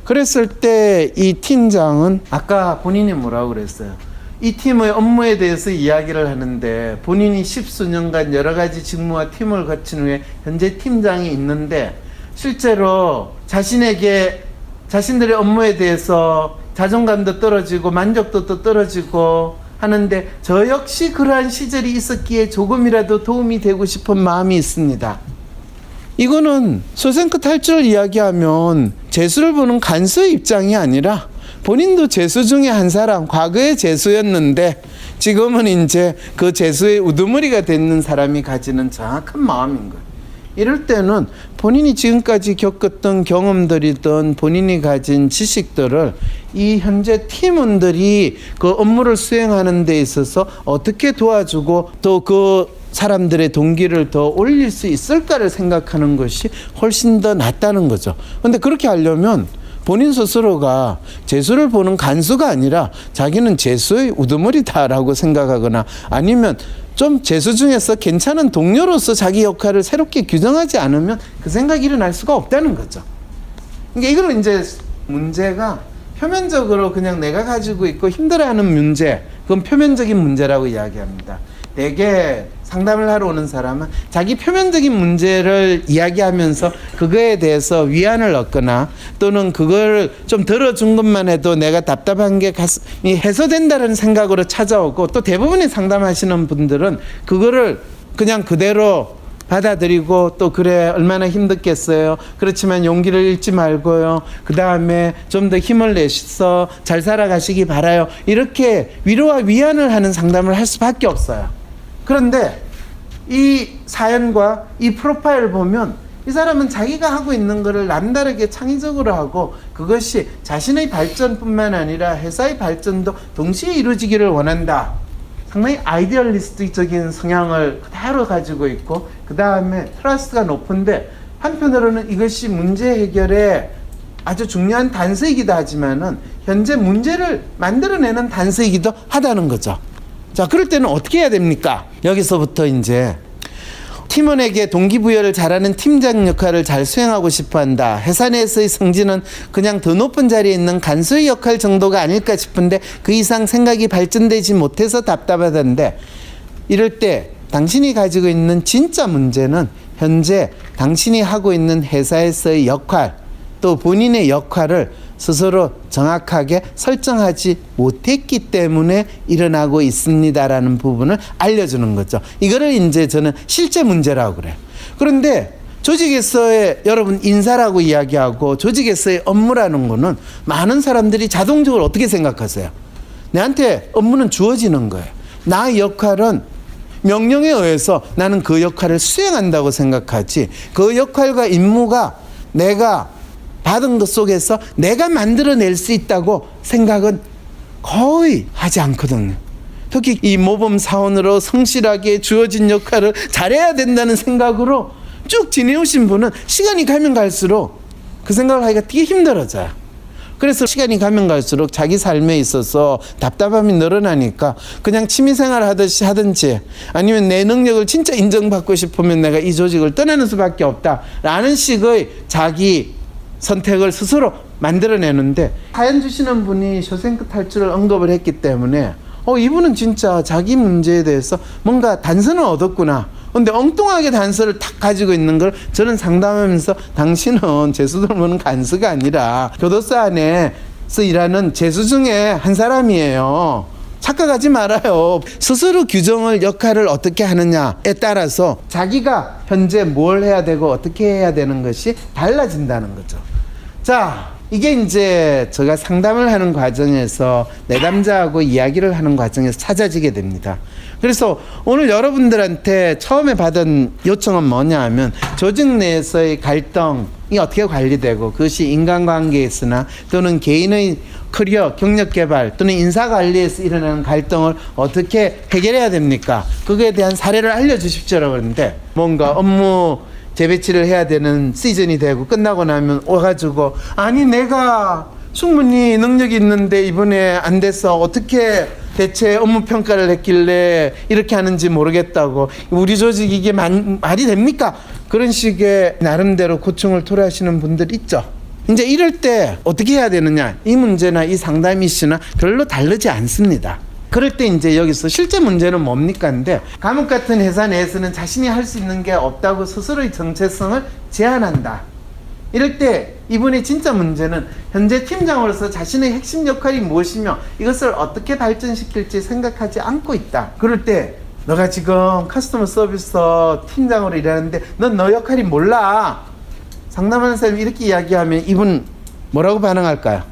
그랬을 때 이 팀장은 아까 본인이 뭐라고 그랬어요? 이 팀의 업무에 대해서 이야기를 하는데 본인이 십수년간 여러 가지 직무와 팀을 거친 후에 현재 팀장이 있는데 실제로 자신들의 업무에 대해서 자존감도 떨어지고 만족도도 또 떨어지고 하는데 저 역시 그러한 시절이 있었기에 조금이라도 도움이 되고 싶은 마음이 있습니다. 이거는 쇼생크 탈출을 이야기하면 재수를 보는 간수의 입장이 아니라 본인도 재수 중에 한 사람, 과거에 재수였는데 지금은 이제 그 재수의 우두머리가 되는 사람이 가지는 정확한 마음인 거예요. 이럴 때는 본인이 지금까지 겪었던 경험들이든 본인이 가진 지식들을 이 현재 팀원들이 그 업무를 수행하는 데 있어서 어떻게 도와주고 또 그 사람들의 동기를 더 올릴 수 있을까를 생각하는 것이 훨씬 더 낫다는 거죠. 근데 그렇게 하려면 본인 스스로가 재수를 보는 간수가 아니라 자기는 재수의 우두머리다라고 생각하거나 아니면 좀 재수 중에서 괜찮은 동료로서 자기 역할을 새롭게 규정하지 않으면 그 생각이 일어날 수가 없다는 거죠. 그러니까 이거는 이제 문제가 표면적으로 그냥 내가 가지고 있고 힘들어하는 문제, 그건 표면적인 문제라고 이야기합니다. 대개 상담을 하러 오는 사람은 자기 표면적인 문제를 이야기하면서 그거에 대해서 위안을 얻거나 또는 그걸 좀 들어준 것만 해도 내가 답답한 게 해소된다는 생각으로 찾아오고 또 대부분의 상담하시는 분들은 그거를 그냥 그대로 받아들이고 또 그래 얼마나 힘들겠어요. 그렇지만 용기를 잃지 말고요. 그 다음에 좀 더 힘을 내서 잘 살아가시기 바라요. 이렇게 위로와 위안을 하는 상담을 할 수밖에 없어요. 그런데 이 사연과 이 프로파일을 보면 이 사람은 자기가 하고 있는 것을 남다르게 창의적으로 하고 그것이 자신의 발전뿐만 아니라 회사의 발전도 동시에 이루어지기를 원한다. 상당히 아이디얼리스트적인 성향을 그대로 가지고 있고 그 다음에 트러스트가 높은데 한편으로는 이것이 문제 해결에 아주 중요한 단서이기도 하지만은 현재 문제를 만들어내는 단서이기도 하다는 거죠. 자, 그럴 때는 어떻게 해야 됩니까? 여기서부터 이제 팀원에게 동기부여를 잘하는 팀장 역할을 잘 수행하고 싶어 한다. 회사 내에서의 승진은 그냥 더 높은 자리에 있는 간수의 역할 정도가 아닐까 싶은데 그 이상 생각이 발전되지 못해서 답답하던데 이럴 때 당신이 가지고 있는 진짜 문제는 현재 당신이 하고 있는 회사에서의 역할 또 본인의 역할을 스스로 정확하게 설정하지 못했기 때문에 일어나고 있습니다라는 부분을 알려주는 거죠. 이거를 이제 저는 실제 문제라고 그래요. 그런데 조직에서의 여러분 인사라고 이야기하고 조직에서의 업무라는 거는 많은 사람들이 자동적으로 어떻게 생각하세요? 내한테 업무는 주어지는 거예요. 나의 역할은 명령에 의해서 나는 그 역할을 수행한다고 생각하지 그 역할과 임무가 내가 받은 것 속에서 내가 만들어낼 수 있다고 생각은 거의 하지 않거든요. 특히 이 모범 사원으로 성실하게 주어진 역할을 잘해야 된다는 생각으로 쭉 지내오신 분은 시간이 가면 갈수록 그 생각을 하기가 되게 힘들어져요. 그래서 시간이 가면 갈수록 자기 삶에 있어서 답답함이 늘어나니까 그냥 취미생활 하듯이 하든지 아니면 내 능력을 진짜 인정받고 싶으면 내가 이 조직을 떠나는 수밖에 없다라는 식의 자기 선택을 스스로 만들어내는데 사연 주시는 분이 쇼생크 탈출을 언급을 했기 때문에 이분은 진짜 자기 문제에 대해서 뭔가 단서는 얻었구나. 근데 엉뚱하게 단서를 탁 가지고 있는 걸 저는 상담하면서 당신은 재수 돌보는 간수가 아니라 교도소 안에서 일하는 재수 중에 한 사람이에요. 착각하지 말아요. 스스로 규정을 역할을 어떻게 하느냐에 따라서 자기가 현재 뭘 해야 되고 어떻게 해야 되는 것이 달라진다는 거죠. 자, 이게 이제 제가 상담을 하는 과정에서 내담자하고 이야기를 하는 과정에서 찾아지게 됩니다. 그래서 오늘 여러분들한테 처음에 받은 요청은 뭐냐 하면 조직 내에서의 갈등이 어떻게 관리되고 그것이 인간관계에서나 또는 개인의 커리어, 경력 개발 또는 인사관리에서 일어나는 갈등을 어떻게 해결해야 됩니까? 그거에 대한 사례를 알려주십시오라고 그러는데 뭔가 업무 재배치를 해야 되는 시즌이 되고 끝나고 나면 와가지고 아니 내가 충분히 능력이 있는데 이번에 안 돼서 어떻게 대체 업무 평가를 했길래 이렇게 하는지 모르겠다고 우리 조직 이게 말이 됩니까? 그런 식의 나름대로 고충을 토로하시는 분들 있죠. 이제 이럴 때 어떻게 해야 되느냐, 이 문제나 이 상담 이슈나 별로 다르지 않습니다. 그럴 때 이제 여기서 실제 문제는 뭡니까? 인데 감옥 같은 회사 내에서는 자신이 할 수 있는 게 없다고 스스로의 정체성을 제한한다. 이럴 때 이분의 진짜 문제는 현재 팀장으로서 자신의 핵심 역할이 무엇이며 이것을 어떻게 발전시킬지 생각하지 않고 있다. 그럴 때 너가 지금 커스터머 서비스 팀장으로 일하는데 넌 너 역할이 몰라. 상담하는 사람이 이렇게 이야기하면 이분 뭐라고 반응할까요?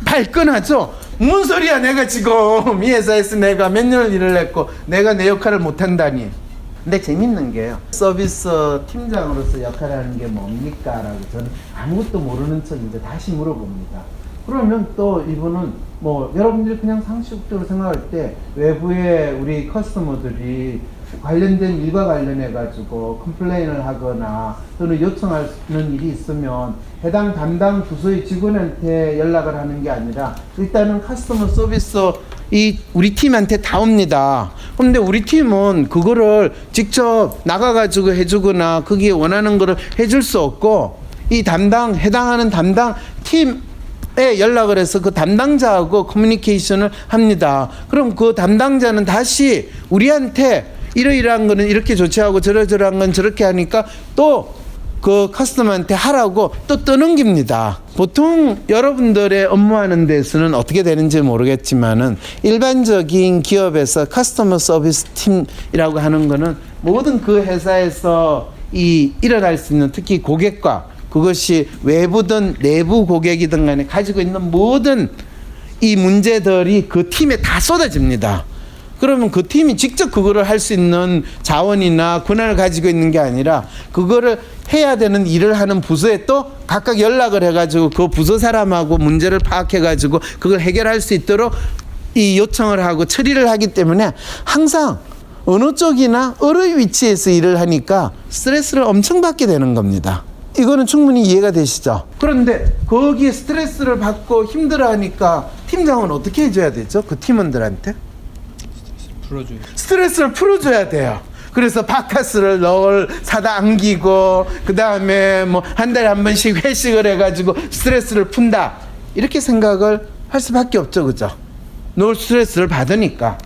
발끈하죠. 무슨 소리야, 내가 지금 이 회사에서 내가 몇 년을 일을 했고 내가 내 역할을 못한다니. 근데 재밌는 게요, 서비스 팀장으로서 역할을 하는 게 뭡니까? 라고 저는 아무것도 모르는 척 이제 다시 물어봅니다. 그러면 또 이분은 뭐 여러분들이 그냥 상식적으로 생각할 때 외부에 우리 커스터머들이 관련된 일과 관련해 가지고 컴플레인을 하거나 또는 요청하는 일이 있으면 해당 담당 부서의 직원한테 연락을 하는 게 아니라 일단은 커스터머 서비스 우리 팀한테 다 옵니다. 근데 우리 팀은 그거를 직접 나가가지고 해주거나 거기에 원하는 거를 해줄 수 없고 이 해당하는 담당 팀에 연락을 해서 그 담당자하고 커뮤니케이션을 합니다. 그럼 그 담당자는 다시 우리한테 이러이러한 거는 이렇게 조치하고 저러저러한 건 저렇게 하니까 또 그 커스터머한테 하라고 또 떠넘깁니다. 보통 여러분들의 업무하는 데서는 어떻게 되는지 모르겠지만은 일반적인 기업에서 커스터머 서비스 팀이라고 하는 거는 모든 그 회사에서 일어날 수 있는 특히 고객과 그것이 외부든 내부 고객이든 간에 가지고 있는 모든 이 문제들이 그 팀에 다 쏟아집니다. 그러면 그 팀이 직접 그거를 할 수 있는 자원이나 권한을 가지고 있는 게 아니라 그거를 해야 되는 일을 하는 부서에 또 각각 연락을 해가지고 그 부서 사람하고 문제를 파악해가지고 그걸 해결할 수 있도록 이 요청을 하고 처리를 하기 때문에 항상 어느 쪽이나 어느 위치에서 일을 하니까 스트레스를 엄청 받게 되는 겁니다. 이거는 충분히 이해가 되시죠? 그런데 거기에 스트레스를 받고 힘들어하니까 팀장은 어떻게 해줘야 되죠? 그 팀원들한테? 스트레스를 풀어줘야 돼요. 그래서 바카스를 널 사다 안기고 그 다음에 뭐 한 달에 한 번씩 회식을 해가지고 스트레스를 푼다 이렇게 생각을 할 수밖에 없죠, 그죠? 널 스트레스를 받으니까.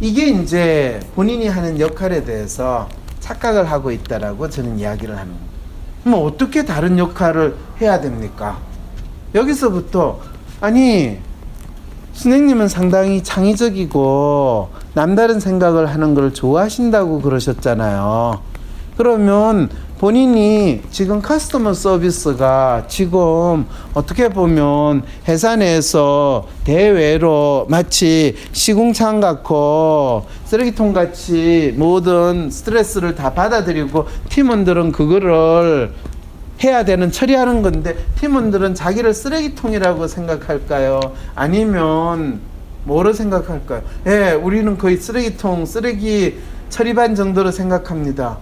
이게 이제 본인이 하는 역할에 대해서 착각을 하고 있다라고 저는 이야기를 합니다. 그럼 어떻게 다른 역할을 해야 됩니까? 여기서부터 아니 선생님은 상당히 창의적이고 남다른 생각을 하는 걸 좋아하신다고 그러셨잖아요. 그러면 본인이 지금 커스터머 서비스가 지금 어떻게 보면 회사 내에서 대외로 마치 시궁창 같고 쓰레기통 같이 모든 스트레스를 다 받아들이고 팀원들은 그거를 해야 되는 처리하는 건데 팀원들은 자기를 쓰레기통이라고 생각할까요? 아니면 뭐로 생각할까요? 예, 우리는 거의 쓰레기통, 쓰레기 처리반 정도로 생각합니다.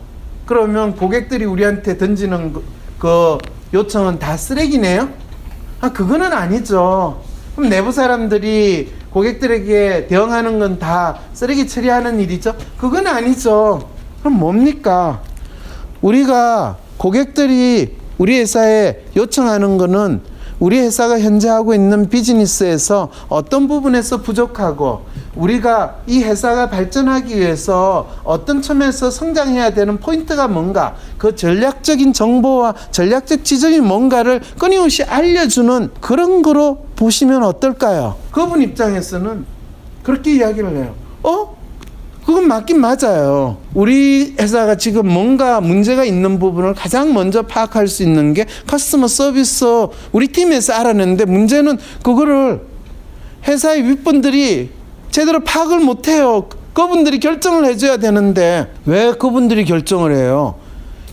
그러면 고객들이 우리한테 던지는 그 요청은 다 쓰레기네요? 그거는 아니죠. 그럼 내부 사람들이 고객들에게 대응하는 건 다 쓰레기 처리하는 일이죠? 그건 아니죠. 그럼 뭡니까? 우리가 고객들이 우리 회사에 요청하는 거는 우리 회사가 현재 하고 있는 비즈니스에서 어떤 부분에서 부족하고 우리가 이 회사가 발전하기 위해서 어떤 점에서 성장해야 되는 포인트가 뭔가, 그 전략적인 정보와 전략적 지점이 뭔가를 끊임없이 알려주는 그런 거로 보시면 어떨까요? 그분 입장에서는 그렇게 이야기를 해요. 그건 맞긴 맞아요. 우리 회사가 지금 뭔가 문제가 있는 부분을 가장 먼저 파악할 수 있는 게 커스터머 서비스, 우리 팀에서 알아냈는데 문제는 그거를 회사의 윗분들이 제대로 파악을 못해요. 그분들이 결정을 해줘야 되는데 왜 그분들이 결정을 해요?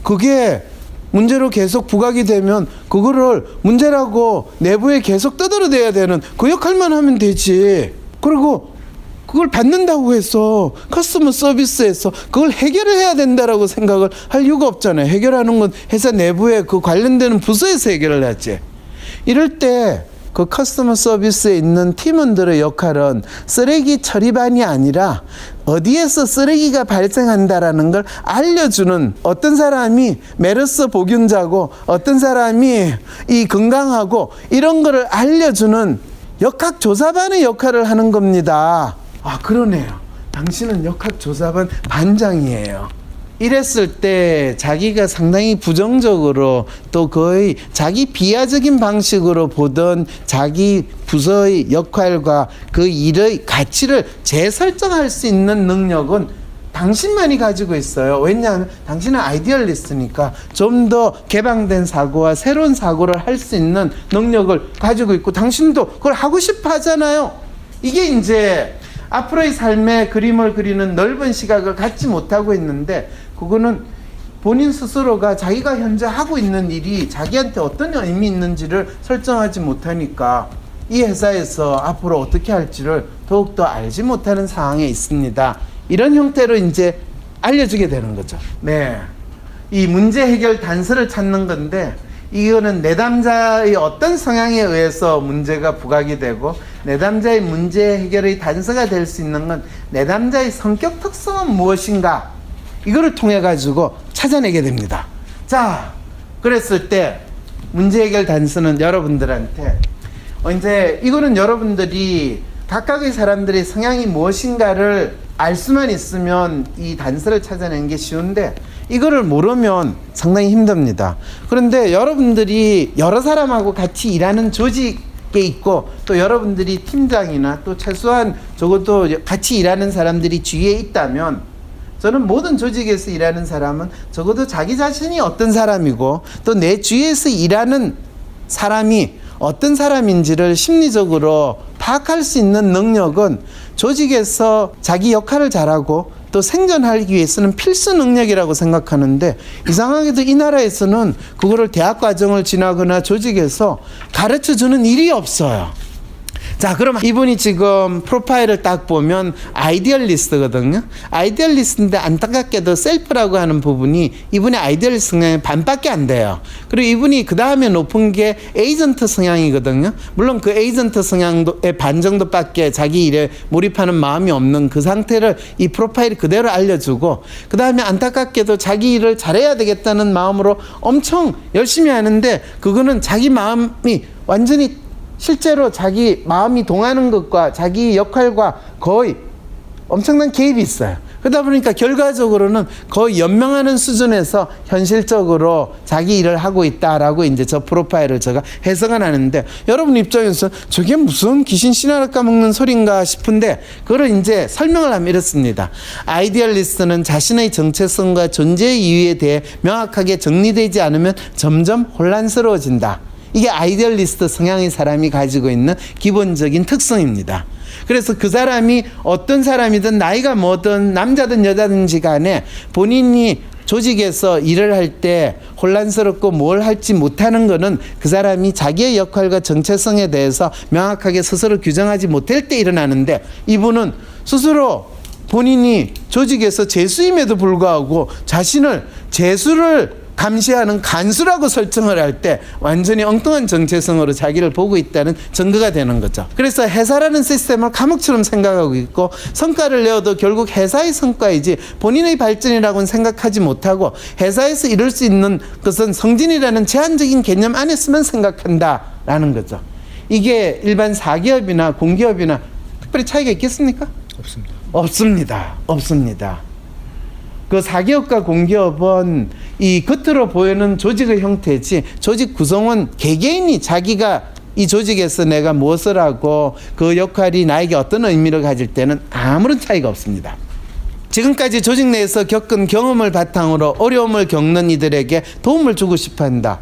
그게 문제로 계속 부각이 되면 그거를 문제라고 내부에 계속 떠들어대야 되는 그 역할만 하면 되지. 그리고 그걸 받는다고 해서 커스터머 서비스에서 그걸 해결을 해야 된다라고 생각을 할 이유가 없잖아요. 해결하는 건 회사 내부에 그 관련되는 부서에서 해결을 하지. 이럴 때 그 커스터머 서비스에 있는 팀원들의 역할은 쓰레기 처리반이 아니라 어디에서 쓰레기가 발생한다라는 걸 알려주는, 어떤 사람이 메르스 보균자고 어떤 사람이 이 건강하고 이런 거를 알려주는 역학조사반의 역할을 하는 겁니다. 그러네요. 당신은 역학조사반 반장이에요. 이랬을 때 자기가 상당히 부정적으로 또 거의 자기 비하적인 방식으로 보던 자기 부서의 역할과 그 일의 가치를 재설정할 수 있는 능력은 당신만이 가지고 있어요. 왜냐하면 당신은 아이디얼리스트니까 좀 더 개방된 사고와 새로운 사고를 할 수 있는 능력을 가지고 있고 당신도 그걸 하고 싶어 하잖아요. 이게 이제 앞으로의 삶의 그림을 그리는 넓은 시각을 갖지 못하고 있는데, 그거는 본인 스스로가 자기가 현재 하고 있는 일이 자기한테 어떤 의미 있는지를 설정하지 못하니까 이 회사에서 앞으로 어떻게 할지를 더욱더 알지 못하는 상황에 있습니다. 이런 형태로 이제 알려주게 되는 거죠. 네, 이 문제 해결 단서를 찾는 건데, 이거는 내담자의 어떤 성향에 의해서 문제가 부각이 되고 내담자의 문제 해결의 단서가 될 수 있는 건 내담자의 성격 특성은 무엇인가, 이거를 통해 가지고 찾아내게 됩니다. 자, 그랬을 때 문제 해결 단서는 여러분들한테 이제 이거는 여러분들이 각각의 사람들의 성향이 무엇인가를 알 수만 있으면 이 단서를 찾아내는 게 쉬운데 이거를 모르면 상당히 힘듭니다. 그런데 여러분들이 여러 사람하고 같이 일하는 조직에 있고 또 여러분들이 팀장이나 또 최소한 적어도 같이 일하는 사람들이 주위에 있다면, 저는 모든 조직에서 일하는 사람은 적어도 자기 자신이 어떤 사람이고 또 내 주위에서 일하는 사람이 어떤 사람인지를 심리적으로 파악할 수 있는 능력은 조직에서 자기 역할을 잘하고 또 생존하기 위해서는 필수 능력이라고 생각하는데, 이상하게도 이 나라에서는 그거를 대학 과정을 지나거나 조직에서 가르쳐주는 일이 없어요. 자, 그럼 이분이 지금 프로파일을 딱 보면 아이디얼리스트거든요. 아이디얼리스트인데 안타깝게도 셀프라고 하는 부분이 이분의 아이디얼리스트 성향의 반밖에 안 돼요. 그리고 이분이 그 다음에 높은 게 에이전트 성향이거든요. 물론 그 에이전트 성향의 반 정도밖에 자기 일에 몰입하는 마음이 없는 그 상태를 이 프로파일이 그대로 알려주고, 그 다음에 안타깝게도 자기 일을 잘해야 되겠다는 마음으로 엄청 열심히 하는데, 그거는 자기 마음이 완전히 실제로 자기 마음이 동하는 것과 자기 역할과 거의 엄청난 개입이 있어요. 그러다 보니까 결과적으로는 거의 연명하는 수준에서 현실적으로 자기 일을 하고 있다라고 이제 저 프로파일을 제가 해석을 하는데, 여러분 입장에서 저게 무슨 귀신 씨나라 까먹는 소린가 싶은데 그걸 이제 설명을 하면 이렇습니다. 아이디얼리스트는 자신의 정체성과 존재 이유에 대해 명확하게 정리되지 않으면 점점 혼란스러워진다. 이게 아이디얼리스트 성향의 사람이 가지고 있는 기본적인 특성입니다. 그래서 그 사람이 어떤 사람이든 나이가 뭐든 남자든 여자든지 간에 본인이 조직에서 일을 할 때 혼란스럽고 뭘 할지 못하는 거는 그 사람이 자기의 역할과 정체성에 대해서 명확하게 스스로 규정하지 못할 때 일어나는데, 이분은 스스로 본인이 조직에서 재수임에도 불구하고 자신을 재수를 감시하는 간수라고 설정을 할 때 완전히 엉뚱한 정체성으로 자기를 보고 있다는 증거가 되는 거죠. 그래서 회사라는 시스템을 감옥처럼 생각하고 있고, 성과를 내어도 결국 회사의 성과이지 본인의 발전이라고는 생각하지 못하고, 회사에서 이룰 수 있는 것은 성진이라는 제한적인 개념 안에서만 생각한다 된다라는 거죠. 이게 일반 사기업이나 공기업이나 특별히 차이가 있겠습니까? 없습니다. 없습니다. 없습니다. 그 사기업과 공기업은 이 겉으로 보이는 조직의 형태지 조직 구성원 개개인이 자기가 이 조직에서 내가 무엇을 하고 그 역할이 나에게 어떤 의미를 가질 때는 아무런 차이가 없습니다. 지금까지 조직 내에서 겪은 경험을 바탕으로 어려움을 겪는 이들에게 도움을 주고 싶어 한다.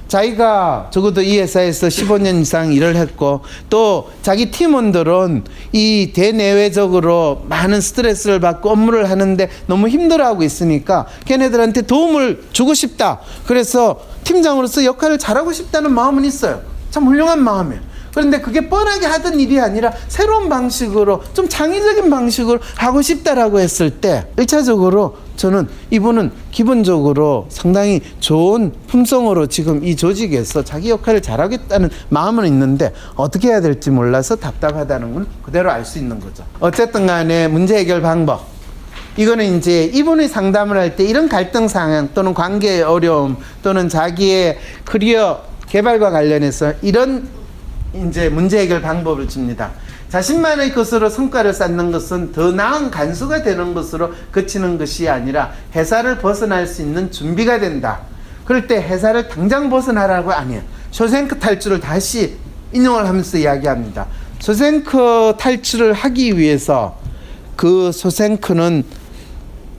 자기가 적어도 이 회사에서 15년 이상 일을 했고 또 자기 팀원들은 이 대내외적으로 많은 스트레스를 받고 업무를 하는데 너무 힘들어하고 있으니까 걔네들한테 도움을 주고 싶다. 그래서 팀장으로서 역할을 잘하고 싶다는 마음은 있어요. 참 훌륭한 마음이에요. 그런데 그게 뻔하게 하던 일이 아니라 새로운 방식으로 좀 창의적인 방식으로 하고 싶다라고 했을 때 1차적으로 저는 이분은 기본적으로 상당히 좋은 품성으로 지금 이 조직에서 자기 역할을 잘하겠다는 마음은 있는데 어떻게 해야 될지 몰라서 답답하다는 건 그대로 알 수 있는 거죠. 어쨌든 간에 문제 해결 방법. 이거는 이제 이분이 상담을 할 때 이런 갈등 상황 또는 관계의 어려움 또는 자기의 커리어 개발과 관련해서 이런 이제 문제 해결 방법을 줍니다. 자신만의 것으로 성과를 쌓는 것은 더 나은 간수가 되는 것으로 그치는 것이 아니라 회사를 벗어날 수 있는 준비가 된다. 그럴 때 회사를 당장 벗어나라고 아니에요. 쇼생크 탈출을 다시 인용을 하면서 이야기합니다. 쇼생크 탈출을 하기 위해서 그 쇼생크는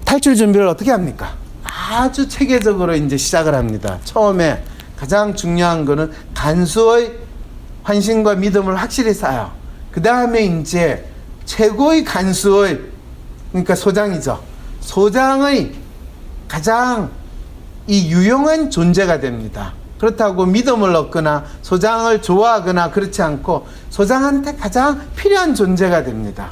탈출 준비를 어떻게 합니까? 아주 체계적으로 이제 시작을 합니다. 처음에 가장 중요한 거는 간수의 환심과 믿음을 확실히 쌓아요. 그 다음에 이제 최고의 간수의, 그러니까 소장이죠. 소장의 가장 이 유용한 존재가 됩니다. 그렇다고 믿음을 얻거나 소장을 좋아하거나 그렇지 않고 소장한테 가장 필요한 존재가 됩니다.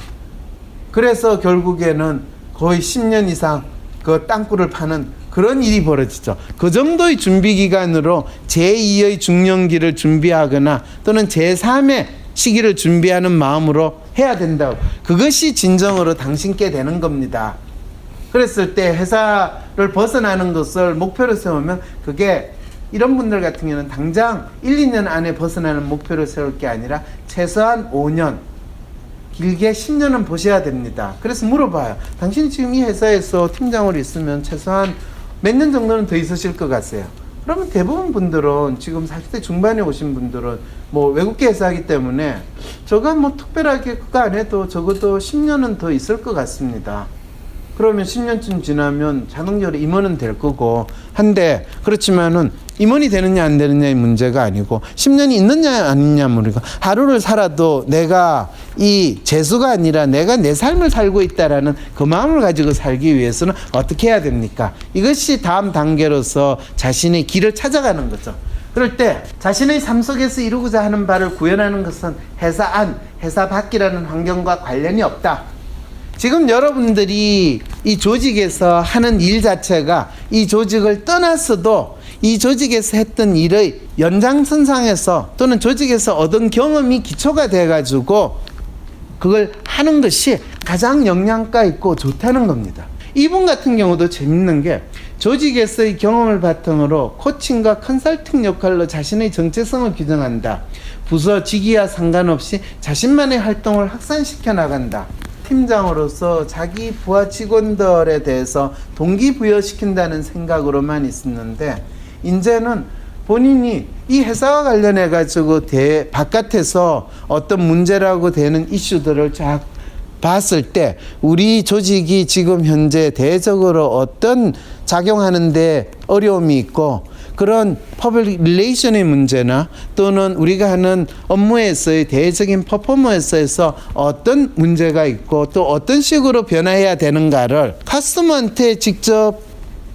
그래서 결국에는 거의 10년 이상 그 땅굴을 파는 그런 일이 벌어지죠. 그 정도의 준비 기간으로 제2의 중년기를 준비하거나 또는 제3의 시기를 준비하는 마음으로 해야 된다고. 그것이 진정으로 당신께 되는 겁니다. 그랬을 때 회사를 벗어나는 것을 목표로 세우면 그게 이런 분들 같은 경우는 당장 1, 2년 안에 벗어나는 목표를 세울 게 아니라 최소한 5년, 길게 10년은 보셔야 됩니다. 그래서 물어봐요. 당신이 지금 이 회사에서 팀장으로 있으면 최소한 몇 년 정도는 더 있으실 것 같아요. 그러면 대부분 분들은 지금 40대 중반에 오신 분들은 뭐 외국계 회사이기 때문에 저가 뭐 특별하게 그거 안 해도 적어도 10년은 더 있을 것 같습니다. 그러면 10년쯤 지나면 자동적으로 임원은 될 거고 한데 그렇지만은 임원이 되느냐 안 되느냐의 문제가 아니고 10년이 있느냐 아니냐 모르니까 하루를 살아도 내가 이 재수가 아니라 내가 내 삶을 살고 있다라는 그 마음을 가지고 살기 위해서는 어떻게 해야 됩니까? 이것이 다음 단계로서 자신의 길을 찾아가는 거죠. 그럴 때 자신의 삶 속에서 이루고자 하는 바를 구현하는 것은 회사 안, 회사 밖이라는 환경과 관련이 없다. 지금 여러분들이 이 조직에서 하는 일 자체가 이 조직을 떠났어도 이 조직에서 했던 일의 연장선상에서 또는 조직에서 얻은 경험이 기초가 돼가지고 그걸 하는 것이 가장 영양가 있고 좋다는 겁니다. 이분 같은 경우도 재밌는 게 조직에서의 경험을 바탕으로 코칭과 컨설팅 역할로 자신의 정체성을 규정한다. 부서 직위와 상관없이 자신만의 활동을 확산시켜 나간다. 팀장으로서 자기 부하 직원들에 대해서 동기부여시킨다는 생각으로만 있었는데 이제는 본인이 이 회사와 관련해 가지고 바깥에서 어떤 문제라고 되는 이슈들을 쫙 봤을 때 우리 조직이 지금 현재 대외적으로 어떤 작용하는데 어려움이 있고 그런 퍼블릭 릴레이션의 문제나 또는 우리가 하는 업무에서의 대외적인 퍼포먼스에서 어떤 문제가 있고 또 어떤 식으로 변화해야 되는가를 커스터머한테 직접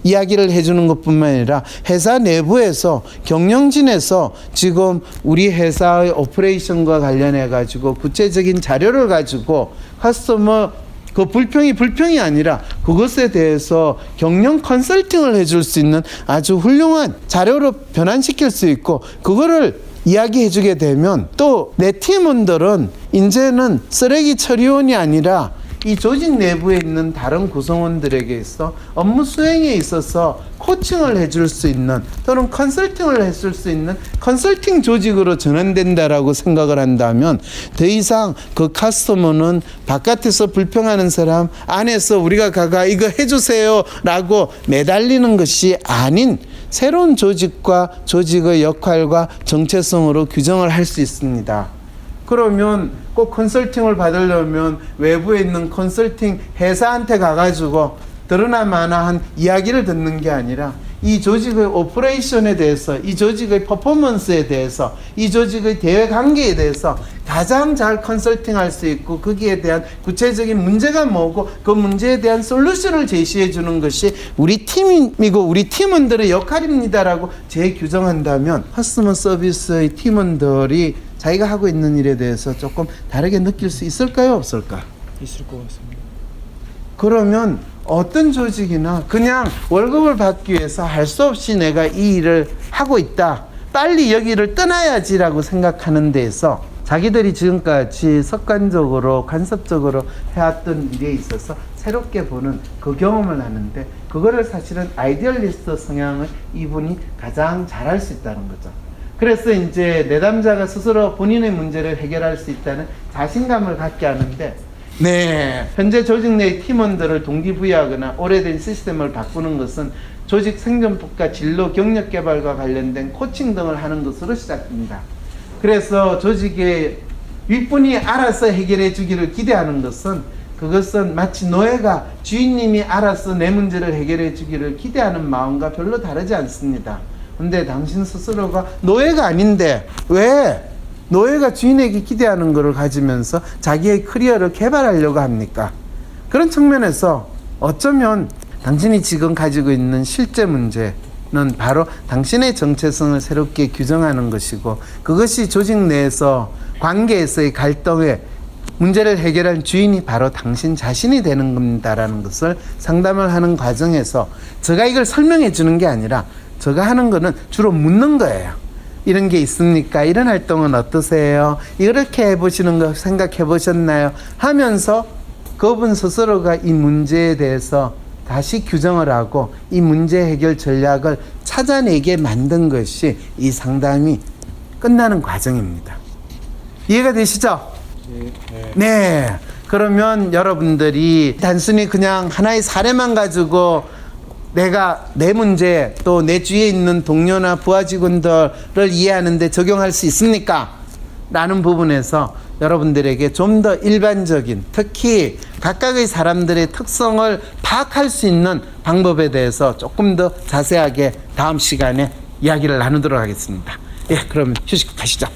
이야기를 해주는 것뿐만 아니라 회사 내부에서 경영진에서 지금 우리 회사의 오퍼레이션과 관련해 가지고 구체적인 자료를 가지고 커스터머 그 불평이 아니라 그것에 대해서 경영 컨설팅을 해줄 수 있는 아주 훌륭한 자료로 변환시킬 수 있고 그거를 이야기해 주게 되면 또 내 팀원들은 이제는 쓰레기 처리원이 아니라 이 조직 내부에 있는 다른 구성원들에게 있어 업무 수행에 있어서 코칭을 해줄 수 있는 또는 컨설팅을 해줄 수 있는 컨설팅 조직으로 전환된다라고 생각을 한다면 더 이상 그 카스터머는 바깥에서 불평하는 사람, 안에서 우리가 가가 이거 해주세요 라고 매달리는 것이 아닌 새로운 조직과 조직의 역할과 정체성으로 규정을 할 수 있습니다. 그러면 꼭 컨설팅을 받으려면 외부에 있는 컨설팅 회사한테 가가지고 드러나 마나한 이야기를 듣는 게 아니라 이 조직의 오퍼레이션에 대해서, 이 조직의 퍼포먼스에 대해서, 이 조직의 대외 관계에 대해서 가장 잘 컨설팅할 수 있고 거기에 대한 구체적인 문제가 뭐고 그 문제에 대한 솔루션을 제시해 주는 것이 우리 팀이고 우리 팀원들의 역할입니다라고 재규정한다면 커스터머 서비스의 팀원들이 자기가 하고 있는 일에 대해서 조금 다르게 느낄 수 있을까요? 없을까? 있을 것 같습니다. 그러면 어떤 조직이나 그냥 월급을 받기 위해서 할 수 없이 내가 이 일을 하고 있다, 빨리 여기를 떠나야지라고 생각하는 데에서 자기들이 지금까지 습관적으로 간섭적으로 해왔던 일에 있어서 새롭게 보는 그 경험을 하는데, 그거를 사실은 아이디얼리스트 성향을 이분이 가장 잘할 수 있다는 거죠. 그래서 이제 내담자가 스스로 본인의 문제를 해결할 수 있다는 자신감을 갖게 하는데, 네, 현재 조직 내 팀원들을 동기부여하거나 오래된 시스템을 바꾸는 것은 조직 생존법과 진로 경력 개발과 관련된 코칭 등을 하는 것으로 시작됩니다. 그래서 조직의 윗분이 알아서 해결해 주기를 기대하는 것은, 그것은 마치 노예가 주인님이 알아서 내 문제를 해결해 주기를 기대하는 마음과 별로 다르지 않습니다. 근데 당신 스스로가 노예가 아닌데 왜 노예가 주인에게 기대하는 것을 가지면서 자기의 커리어를 개발하려고 합니까? 그런 측면에서 어쩌면 당신이 지금 가지고 있는 실제 문제는 바로 당신의 정체성을 새롭게 규정하는 것이고, 그것이 조직 내에서 관계에서의 갈등에 문제를 해결한 주인이 바로 당신 자신이 되는 겁니다라는 것을 상담을 하는 과정에서 제가 이걸 설명해 주는 게 아니라 제가 하는 거는 주로 묻는 거예요. 이런 게 있습니까? 이런 활동은 어떠세요? 이렇게 해보시는 거 생각해 보셨나요? 하면서 그분 스스로가 이 문제에 대해서 다시 규정을 하고 이 문제 해결 전략을 찾아내게 만든 것이 이 상담이 끝나는 과정입니다. 이해가 되시죠? 네. 그러면 여러분들이 단순히 그냥 하나의 사례만 가지고 내가 내 문제 또 내 주위에 있는 동료나 부하 직원들을 이해하는데 적용할 수 있습니까? 라는 부분에서 여러분들에게 좀 더 일반적인, 특히 각각의 사람들의 특성을 파악할 수 있는 방법에 대해서 조금 더 자세하게 다음 시간에 이야기를 나누도록 하겠습니다. 예, 그럼 휴식 가시죠.